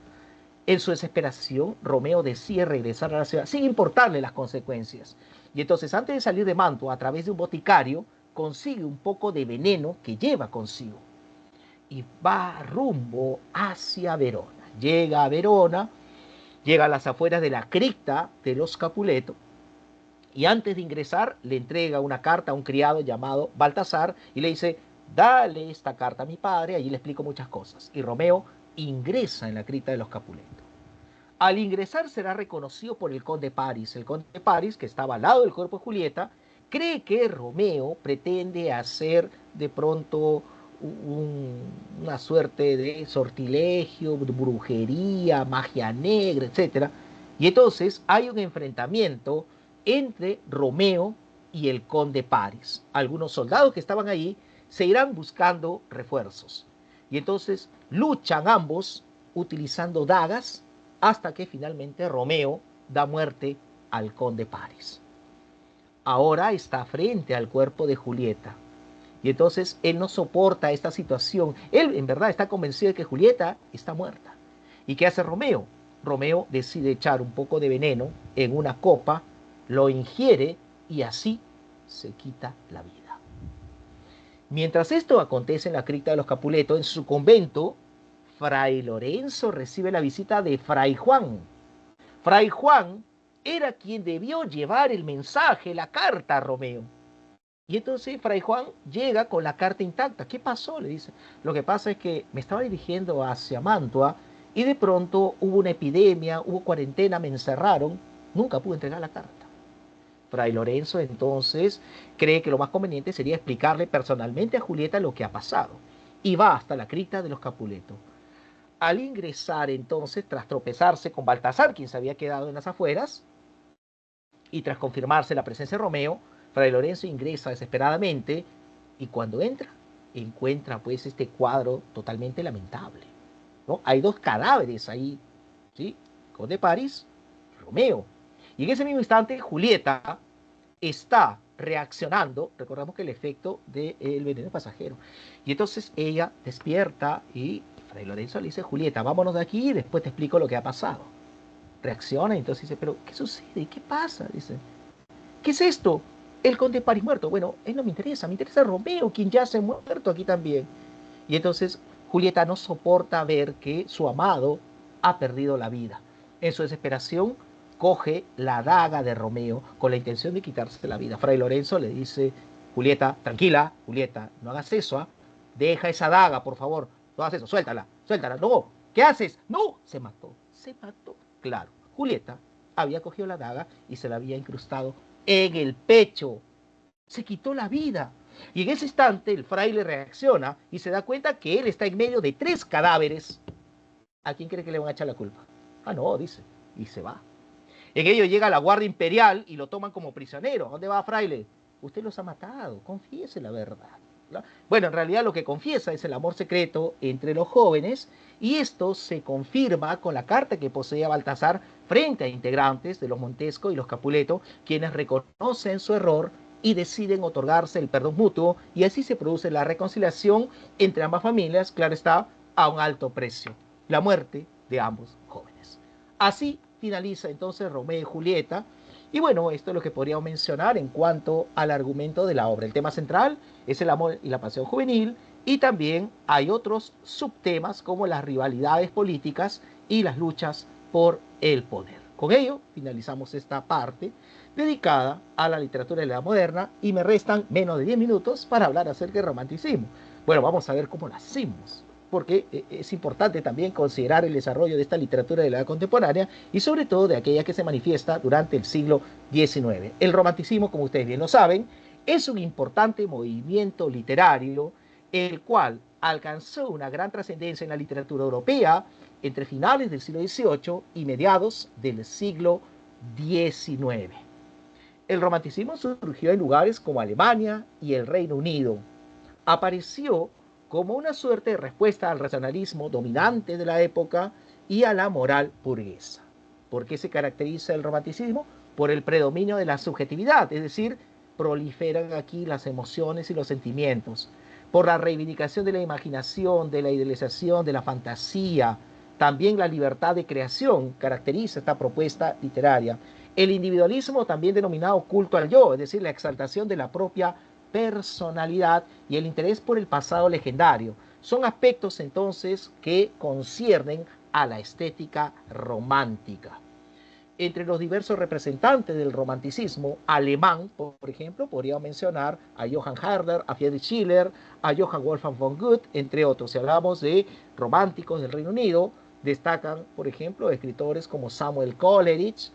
En su desesperación, Romeo decide regresar a la ciudad sin importarle las consecuencias. Y entonces, antes de salir de Mantua, a través de un boticario, consigue un poco de veneno que lleva consigo. Y va rumbo hacia Verona. Llega a Verona, llega a las afueras de la cripta de los Capuleto, y antes de ingresar le entrega una carta a un criado llamado Baltasar y le dice, dale esta carta a mi padre, allí le explico muchas cosas. Y Romeo ingresa en la cripta de los Capuleto. Al ingresar será reconocido por el conde Paris. El conde Paris, que estaba al lado del cuerpo de Julieta, cree que Romeo pretende hacer de pronto una suerte de sortilegio, brujería, magia negra, etc. Y entonces hay un enfrentamiento entre Romeo y el conde Paris. Algunos soldados que estaban ahí se irán buscando refuerzos. Y entonces luchan ambos utilizando dagas hasta que finalmente Romeo da muerte al conde Paris. Ahora está frente al cuerpo de Julieta. Y entonces él no soporta esta situación. Él en verdad está convencido de que Julieta está muerta. ¿Y qué hace Romeo? Romeo decide echar un poco de veneno en una copa, lo ingiere y así se quita la vida. Mientras esto acontece en la cripta de los Capuleto, en su convento, Fray Lorenzo recibe la visita de Fray Juan. Fray Juan era quien debió llevar el mensaje, la carta a Romeo. Y entonces Fray Juan llega con la carta intacta. ¿Qué pasó? Le dice. Lo que pasa es que me estaba dirigiendo hacia Mantua y de pronto hubo una epidemia, hubo cuarentena, me encerraron. Nunca pude entregar la carta. Fray Lorenzo entonces cree que lo más conveniente sería explicarle personalmente a Julieta lo que ha pasado. Y va hasta la cripta de los Capuleto. Al ingresar entonces, tras tropezarse con Baltasar, quien se había quedado en las afueras, y tras confirmarse la presencia de Romeo, Fray Lorenzo ingresa desesperadamente y cuando encuentra pues este cuadro totalmente lamentable, ¿no? Hay 2 cadáveres ahí, ¿sí? Conde Paris y Romeo. Y en ese mismo instante Julieta está reaccionando, recordamos que el efecto del veneno pasajero. Y entonces ella despierta y Fray Lorenzo le dice, Julieta, vámonos de aquí y después te explico lo que ha pasado. Reacciona y entonces dice, pero ¿qué sucede? ¿Qué pasa? Dice, ¿qué es esto? El conde Paris muerto. Bueno, él no me interesa Romeo, quien ya se ha muerto aquí también. Y entonces Julieta no soporta ver que su amado ha perdido la vida. En su desesperación coge la daga de Romeo con la intención de quitarse la vida. Fray Lorenzo le dice, Julieta, tranquila, Julieta, no hagas eso, ¿eh? Deja esa daga, por favor, no hagas eso, suéltala, no, ¿qué haces? No, se mató, claro. Julieta había cogido la daga y se la había incrustado en el pecho, se quitó la vida. Y en ese instante el fraile reacciona y se da cuenta que él está en medio de 3 cadáveres. ¿A quién cree que le van a echar la culpa? Ah, no, dice, y se va. En ello llega la Guardia Imperial y lo toman como prisionero. ¿Dónde va, fraile? Usted los ha matado, confiese la verdad. Bueno, en realidad lo que confiesa es el amor secreto entre los jóvenes, y esto se confirma con la carta que poseía Baltasar frente a integrantes de los Montesco y los Capuleto, quienes reconocen su error y deciden otorgarse el perdón mutuo, y así se produce la reconciliación entre ambas familias, claro está, a un alto precio, la muerte de ambos jóvenes. Así finaliza entonces Romeo y Julieta. Y bueno, esto es lo que podríamos mencionar en cuanto al argumento de la obra. El tema central es el amor y la pasión juvenil, y también hay otros subtemas como las rivalidades políticas y las luchas por el poder. Con ello finalizamos esta parte dedicada a la literatura de la edad moderna, y me restan menos de 10 minutos para hablar acerca del romanticismo. Bueno, vamos a ver cómo lo hacemos, porque es importante también considerar el desarrollo de esta literatura de la edad contemporánea, y sobre todo de aquella que se manifiesta durante el siglo XIX. El romanticismo, como ustedes bien lo saben, es un importante movimiento literario, el cual alcanzó una gran trascendencia en la literatura europea entre finales del siglo XVIII y mediados del siglo XIX. El romanticismo surgió en lugares como Alemania y el Reino Unido. Apareció como una suerte de respuesta al racionalismo dominante de la época y a la moral burguesa. ¿Por qué se caracteriza el romanticismo? Por el predominio de la subjetividad, es decir, proliferan aquí las emociones y los sentimientos, por la reivindicación de la imaginación, de la idealización, de la fantasía. También la libertad de creación caracteriza esta propuesta literaria. El individualismo, también denominado culto al yo, es decir, la exaltación de la propia personalidad, y el interés por el pasado legendario, son aspectos entonces que conciernen a la estética romántica. Entre los diversos representantes del romanticismo alemán, por ejemplo, podríamos mencionar a Johann Herder, a Friedrich Schiller, a Johann Wolfgang von Goethe, entre otros. Si hablamos de románticos del Reino Unido, destacan, por ejemplo, escritores como Samuel Coleridge.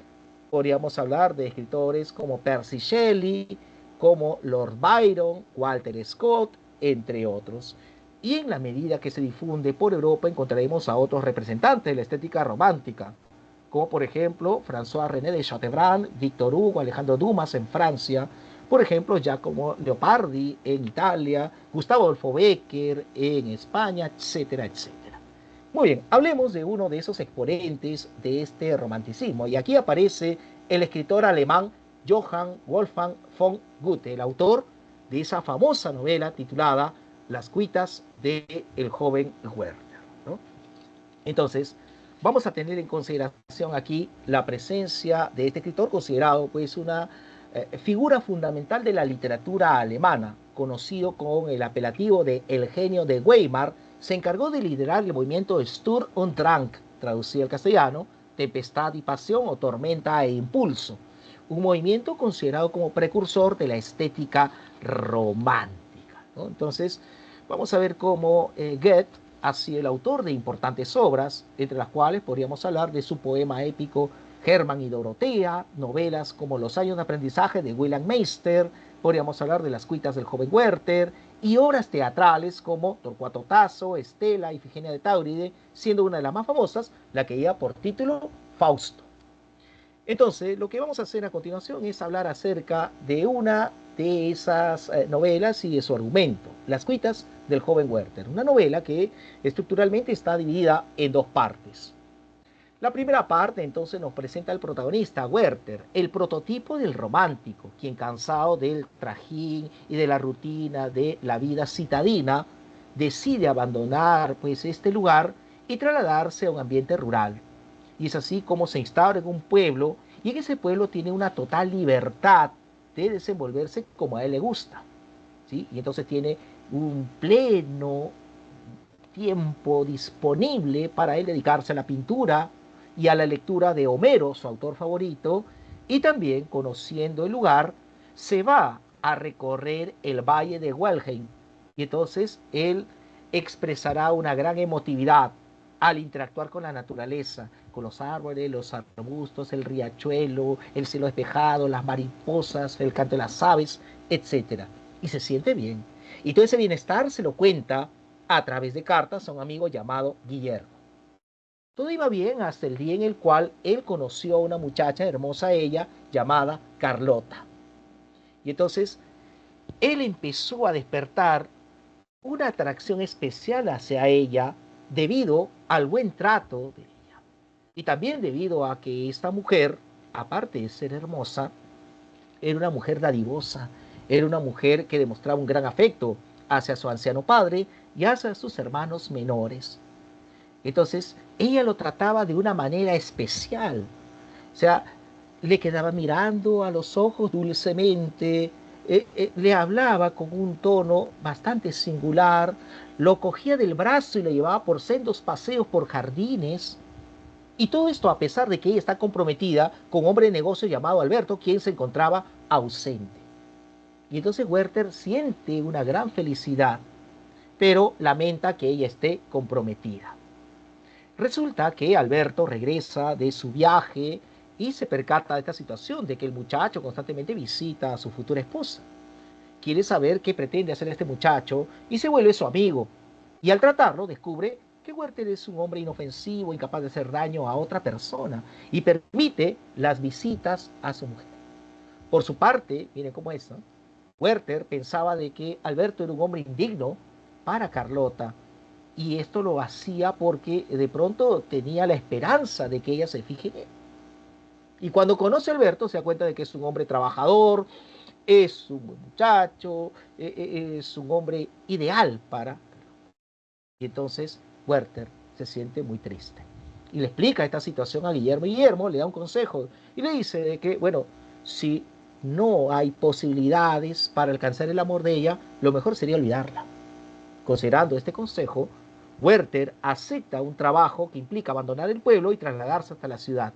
Podríamos hablar de escritores como Percy Shelley, como Lord Byron, Walter Scott, entre otros. Y en la medida que se difunde por Europa, encontraremos a otros representantes de la estética romántica, como por ejemplo François René de Chateaubriand, Victor Hugo, Alejandro Dumas en Francia, por ejemplo Giacomo Leopardi en Italia, Gustavo Adolfo Bécquer en España, etcétera, etcétera. Muy bien, hablemos de uno de esos exponentes de este romanticismo, y aquí aparece el escritor alemán Johann Wolfgang von Goethe, el autor de esa famosa novela titulada Las cuitas del joven Werther, ¿no? Entonces, vamos a tener en consideración aquí la presencia de este escritor, considerado pues una figura fundamental de la literatura alemana, conocido con el apelativo de El genio de Weimar. Se encargó de liderar el movimiento Sturm und Drang, traducido al castellano, tempestad y pasión, o tormenta e impulso, un movimiento considerado como precursor de la estética romántica, ¿no? Entonces, vamos a ver cómo Goethe ha sido el autor de importantes obras, entre las cuales podríamos hablar de su poema épico Hermann y Dorotea, novelas como Los años de aprendizaje de Wilhelm Meister, podríamos hablar de Las cuitas del joven Werther, y obras teatrales como Torcuato Tasso, Estela, Ifigenia de Táuride, siendo una de las más famosas la que lleva por título Fausto. Entonces, lo que vamos a hacer a continuación es hablar acerca de una de esas novelas y de su argumento, Las cuitas del joven Werther, una novela que estructuralmente está dividida en dos partes. La primera parte entonces nos presenta al protagonista, Werther, el prototipo del romántico, quien, cansado del trajín y de la rutina de la vida citadina, decide abandonar pues este lugar y trasladarse a un ambiente rural. Y es así como se instaura en un pueblo, y en ese pueblo tiene una total libertad de desenvolverse como a él le gusta, ¿sí? Y entonces tiene un pleno tiempo disponible para él dedicarse a la pintura y a la lectura de Homero, su autor favorito, y también, conociendo el lugar, se va a recorrer el valle de Welheim, y entonces él expresará una gran emotividad al interactuar con la naturaleza, con los árboles, los arbustos, el riachuelo, el cielo despejado, las mariposas, el canto de las aves, etc. Y se siente bien. Y todo ese bienestar se lo cuenta a través de cartas a un amigo llamado Guillermo. Todo iba bien hasta el día en el cual él conoció a una muchacha hermosa, ella, llamada Carlota. Y entonces él empezó a despertar una atracción especial hacia ella debido al buen trato de ella. Y también debido a que esta mujer, aparte de ser hermosa, era una mujer dadivosa, era una mujer que demostraba un gran afecto hacia su anciano padre y hacia sus hermanos menores. Entonces, ella lo trataba de una manera especial. O sea, le quedaba mirando a los ojos dulcemente, le hablaba con un tono bastante singular, lo cogía del brazo y le llevaba por sendos paseos por jardines. Y todo esto a pesar de que ella está comprometida con un hombre de negocio llamado Alberto, quien se encontraba ausente. Y entonces Werther siente una gran felicidad, pero lamenta que ella esté comprometida. Resulta que Alberto regresa de su viaje y se percata de esta situación, de que el muchacho constantemente visita a su futura esposa. Quiere saber qué pretende hacer este muchacho y se vuelve su amigo. Y al tratarlo descubre que Werther es un hombre inofensivo, incapaz de hacer daño a otra persona y permite las visitas a su mujer. Por su parte, miren cómo es, ¿no? Werther pensaba de que Alberto era un hombre indigno para Carlota, y esto lo hacía porque de pronto tenía la esperanza de que ella se fije en él. Y cuando conoce a Alberto se da cuenta de que es un hombre trabajador, es un buen muchacho, es un hombre ideal para... Y entonces Werther se siente muy triste. Y le explica esta situación a Guillermo. Y Guillermo le da un consejo y le dice de que, bueno, si no hay posibilidades para alcanzar el amor de ella, lo mejor sería olvidarla. Considerando este consejo, Werther acepta un trabajo que implica abandonar el pueblo y trasladarse hasta la ciudad.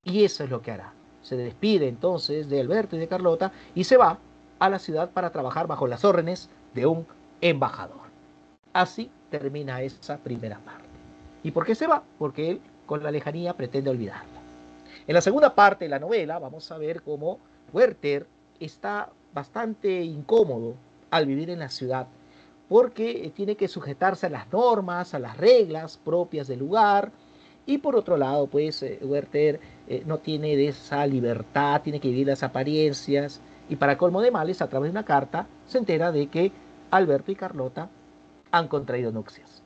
Y eso es lo que hará. Se despide entonces de Alberto y de Carlota y se va a la ciudad para trabajar bajo las órdenes de un embajador. Así termina esa primera parte. ¿Y por qué se va? Porque él con la lejanía pretende olvidarla. En la segunda parte de la novela vamos a ver cómo Werther está bastante incómodo al vivir en la ciudad, porque tiene que sujetarse a las normas, a las reglas propias del lugar, y por otro lado, pues Werther no tiene de esa libertad, tiene que vivir las apariencias, y para colmo de males, a través de una carta, se entera de que Alberto y Carlota han contraído nupcias.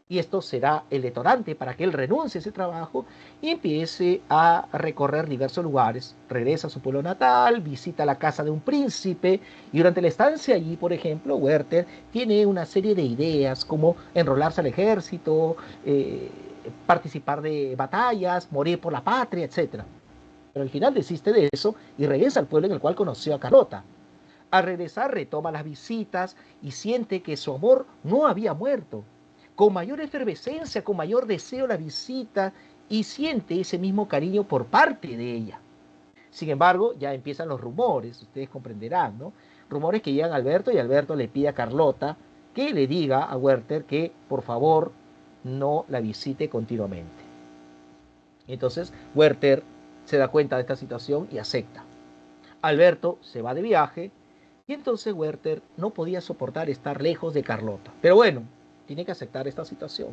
Y esto será el detonante para que él renuncie a ese trabajo y empiece a recorrer diversos lugares. Regresa a su pueblo natal, visita la casa de un príncipe y durante la estancia allí, por ejemplo, Werther tiene una serie de ideas como enrolarse al ejército, participar de batallas, morir por la patria, etc. Pero al final desiste de eso y regresa al pueblo en el cual conoció a Carlota. Al regresar retoma las visitas y siente que su amor no había muerto. Con mayor efervescencia, con mayor deseo la visita y siente ese mismo cariño por parte de ella. Sin embargo, ya empiezan los rumores, ustedes comprenderán, ¿no? Rumores que llegan a Alberto y Alberto le pide a Carlota que le diga a Werther que por favor no la visite continuamente. Entonces Werther se da cuenta de esta situación y acepta. Alberto se va de viaje y entonces Werther no podía soportar estar lejos de Carlota. Pero bueno, tiene que aceptar esta situación.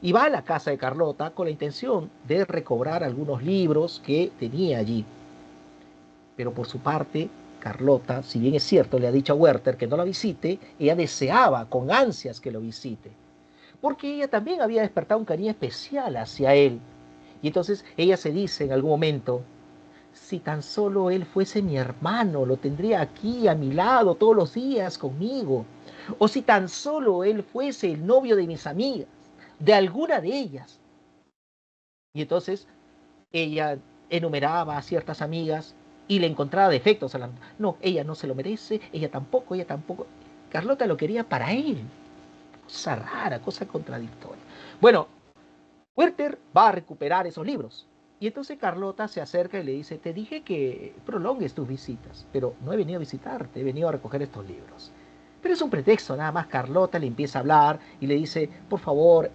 Y va a la casa de Carlota con la intención de recobrar algunos libros que tenía allí. Pero por su parte, Carlota, si bien es cierto, le ha dicho a Werther que no la visite, ella deseaba con ansias que lo visite. Porque ella también había despertado un cariño especial hacia él. Y entonces ella se dice en algún momento, si tan solo él fuese mi hermano, lo tendría aquí a mi lado todos los días conmigo. O si tan solo él fuese el novio de mis amigas, de alguna de ellas. Y entonces ella enumeraba a ciertas amigas y le encontraba defectos. No, ella no se lo merece, ella tampoco, ella tampoco. Carlota lo quería para él. Cosa rara, cosa contradictoria. Bueno, Werther va a recuperar esos libros. Y entonces Carlota se acerca y le dice, te dije que prolongues tus visitas, pero no he venido a visitarte, he venido a recoger estos libros. Pero es un pretexto, nada más. Carlota le empieza a hablar y le dice, por favor,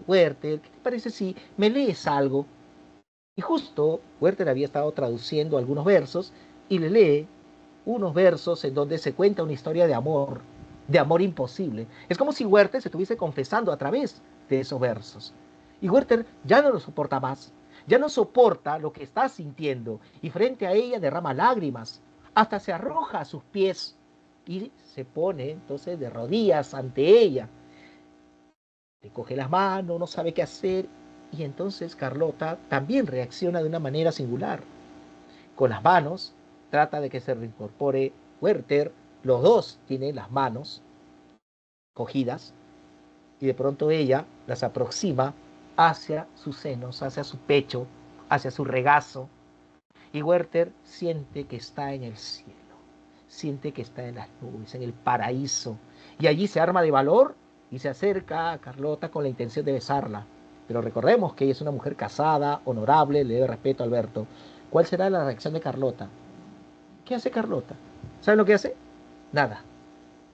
Werther, ¿qué te parece si me lees algo? Y justo Werther había estado traduciendo algunos versos y le lee unos versos en donde se cuenta una historia de amor imposible. Es como si Werther se estuviese confesando a través de esos versos. Y Werther ya no lo soporta más, ya no soporta lo que está sintiendo y frente a ella derrama lágrimas, hasta se arroja a sus pies y se pone entonces de rodillas ante ella. Le coge las manos, no sabe qué hacer, y entonces Carlota también reacciona de una manera singular. Con las manos trata de que se reincorpore Werther, los dos tienen las manos cogidas, y de pronto ella las aproxima hacia sus senos, hacia su pecho, hacia su regazo, y Werther siente que está en el cielo, siente que está en las nubes, en el paraíso, y allí se arma de valor y se acerca a Carlota con la intención de besarla. Pero recordemos que ella es una mujer casada, honorable, le debe respeto a Alberto. ¿Cuál será la reacción de Carlota? ¿Qué hace Carlota? ¿Saben lo que hace? Nada.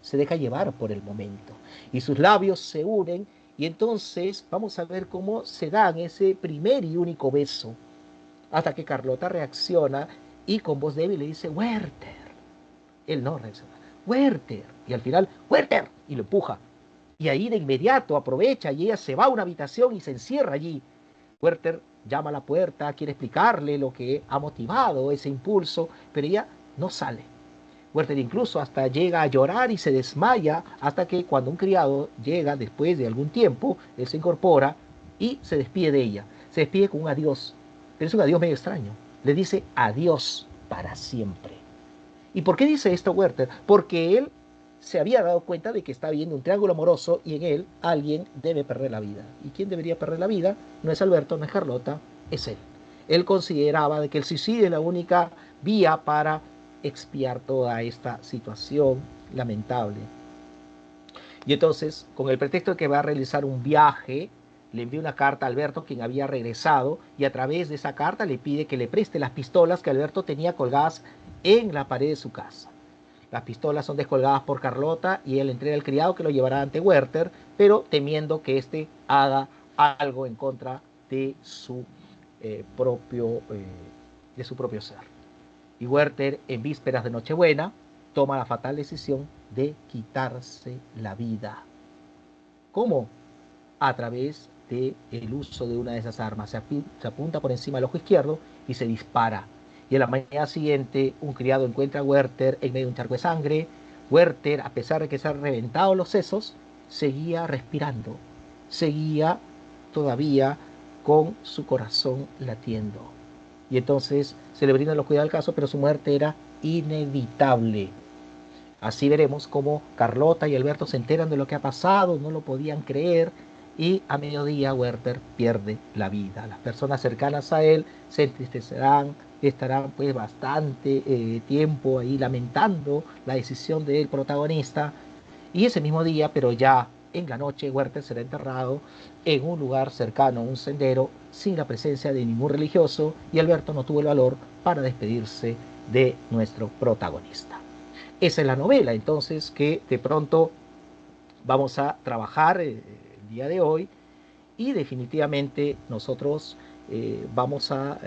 Se deja llevar por el momento. Y sus labios se unen y entonces vamos a ver cómo se dan ese primer y único beso. Hasta que Carlota reacciona y con voz débil le dice, Werther. Él no reacciona. Werther. Y al final, Werther. Y lo empuja. Y ahí de inmediato aprovecha y ella se va a una habitación y se encierra allí. Werther llama a la puerta, quiere explicarle lo que ha motivado ese impulso, pero ella no sale. Werther incluso hasta llega a llorar y se desmaya hasta que cuando un criado llega después de algún tiempo, él se incorpora y se despide de ella. Se despide con un adiós, pero es un adiós medio extraño. Le dice adiós para siempre. ¿Y por qué dice esto Werther? Porque él se había dado cuenta de que está viendo un triángulo amoroso y en él alguien debe perder la vida. ¿Y quién debería perder la vida? No es Alberto, no es Carlota, es él. Él consideraba de que el suicidio es la única vía para expiar toda esta situación lamentable. Y entonces, con el pretexto de que va a realizar un viaje, le envía una carta a Alberto, quien había regresado, y a través de esa carta le pide que le preste las pistolas que Alberto tenía colgadas en la pared de su casa. Las pistolas son descolgadas por Carlota y él entrega al criado que lo llevará ante Werther, pero temiendo que éste haga algo en contra de su propio ser. Y Werther, en vísperas de Nochebuena, toma la fatal decisión de quitarse la vida. ¿Cómo? A través del uso de una de esas armas. Se apunta por encima del ojo izquierdo y se dispara. Y en la mañana siguiente un criado encuentra a Werther en medio de un charco de sangre. Werther, a pesar de que se han reventado los sesos, seguía respirando, seguía todavía con su corazón latiendo. Y entonces se le brindan los cuidados del caso, pero su muerte era inevitable. Así veremos cómo Carlota y Alberto se enteran de lo que ha pasado, no lo podían creer, y a mediodía Werther pierde la vida. Las personas cercanas a él se entristecerán, estarán pues bastante tiempo ahí lamentando la decisión del protagonista, y ese mismo día, pero ya en la noche, Werther será enterrado en un lugar cercano a un sendero sin la presencia de ningún religioso, y Alberto no tuvo el valor para despedirse de nuestro protagonista. Esa es la novela entonces que de pronto vamos a trabajar el día de hoy, y definitivamente nosotros vamos a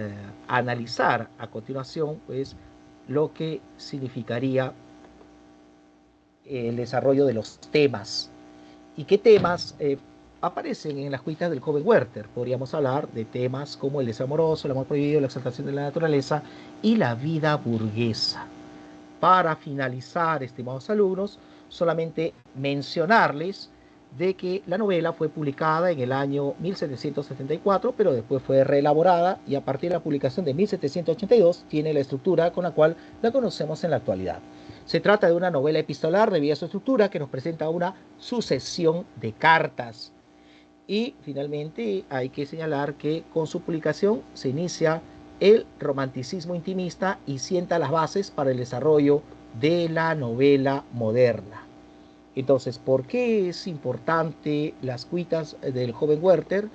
analizar a continuación pues lo que significaría el desarrollo de los temas y qué temas aparecen en las cuitas del joven Werther. Podríamos hablar de temas como el deseo amoroso, el amor prohibido, la exaltación de la naturaleza y la vida burguesa. Para finalizar, estimados alumnos, solamente mencionarles de que la novela fue publicada en el año 1774, pero después fue reelaborada y a partir de la publicación de 1782 tiene la estructura con la cual la conocemos en la actualidad. Se trata de una novela epistolar debido a su estructura que nos presenta una sucesión de cartas. Y finalmente hay que señalar que con su publicación se inicia el romanticismo intimista y sienta las bases para el desarrollo de la novela moderna. Entonces, ¿por qué es importante las cuitas del joven Werther?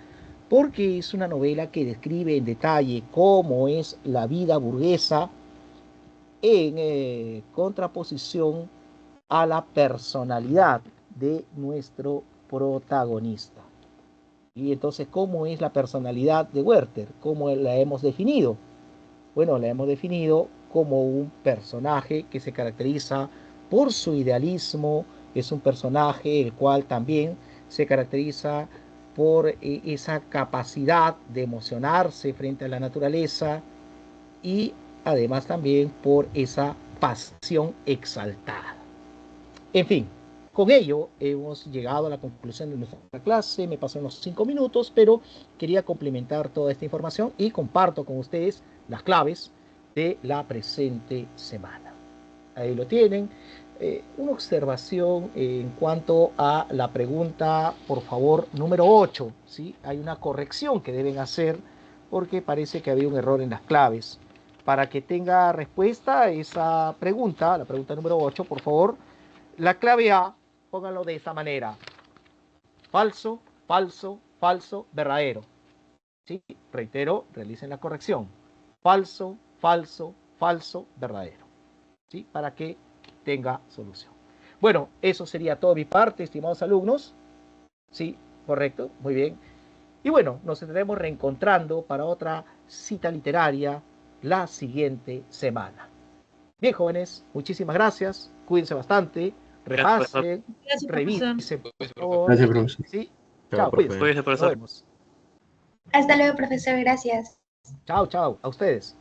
Porque es una novela que describe en detalle cómo es la vida burguesa en contraposición a la personalidad de nuestro protagonista. Y entonces, ¿cómo es la personalidad de Werther? ¿Cómo la hemos definido? Bueno, la hemos definido como un personaje que se caracteriza por su idealismo, es un personaje el cual también se caracteriza por esa capacidad de emocionarse frente a la naturaleza y además también por esa pasión exaltada. En fin, con ello hemos llegado a la conclusión de nuestra clase. Me pasó unos 5 minutos, pero quería complementar toda esta información y comparto con ustedes las claves de la presente semana. Ahí lo tienen. Una observación en cuanto a la pregunta, por favor, número 8. ¿Sí? Hay una corrección que deben hacer porque parece que había un error en las claves. Para que tenga respuesta a esa pregunta, la pregunta número 8, por favor, la clave A, pónganlo de esta manera. Falso, falso, falso, verdadero. ¿Sí? Reitero, realicen la corrección. Falso, falso, falso, verdadero. ¿Sí? Para que tenga solución. Bueno, eso sería todo de mi parte, estimados alumnos. Sí, correcto, muy bien. Y bueno, nos estaremos reencontrando para otra cita literaria la siguiente semana. Bien, jóvenes, muchísimas gracias. Cuídense bastante. Repasen, revisen. Gracias, profesor. Sí. Chao, cuídense. Cuídense, profesor. Nos vemos. Hasta luego, profesor. Gracias. Chao, chao. A ustedes.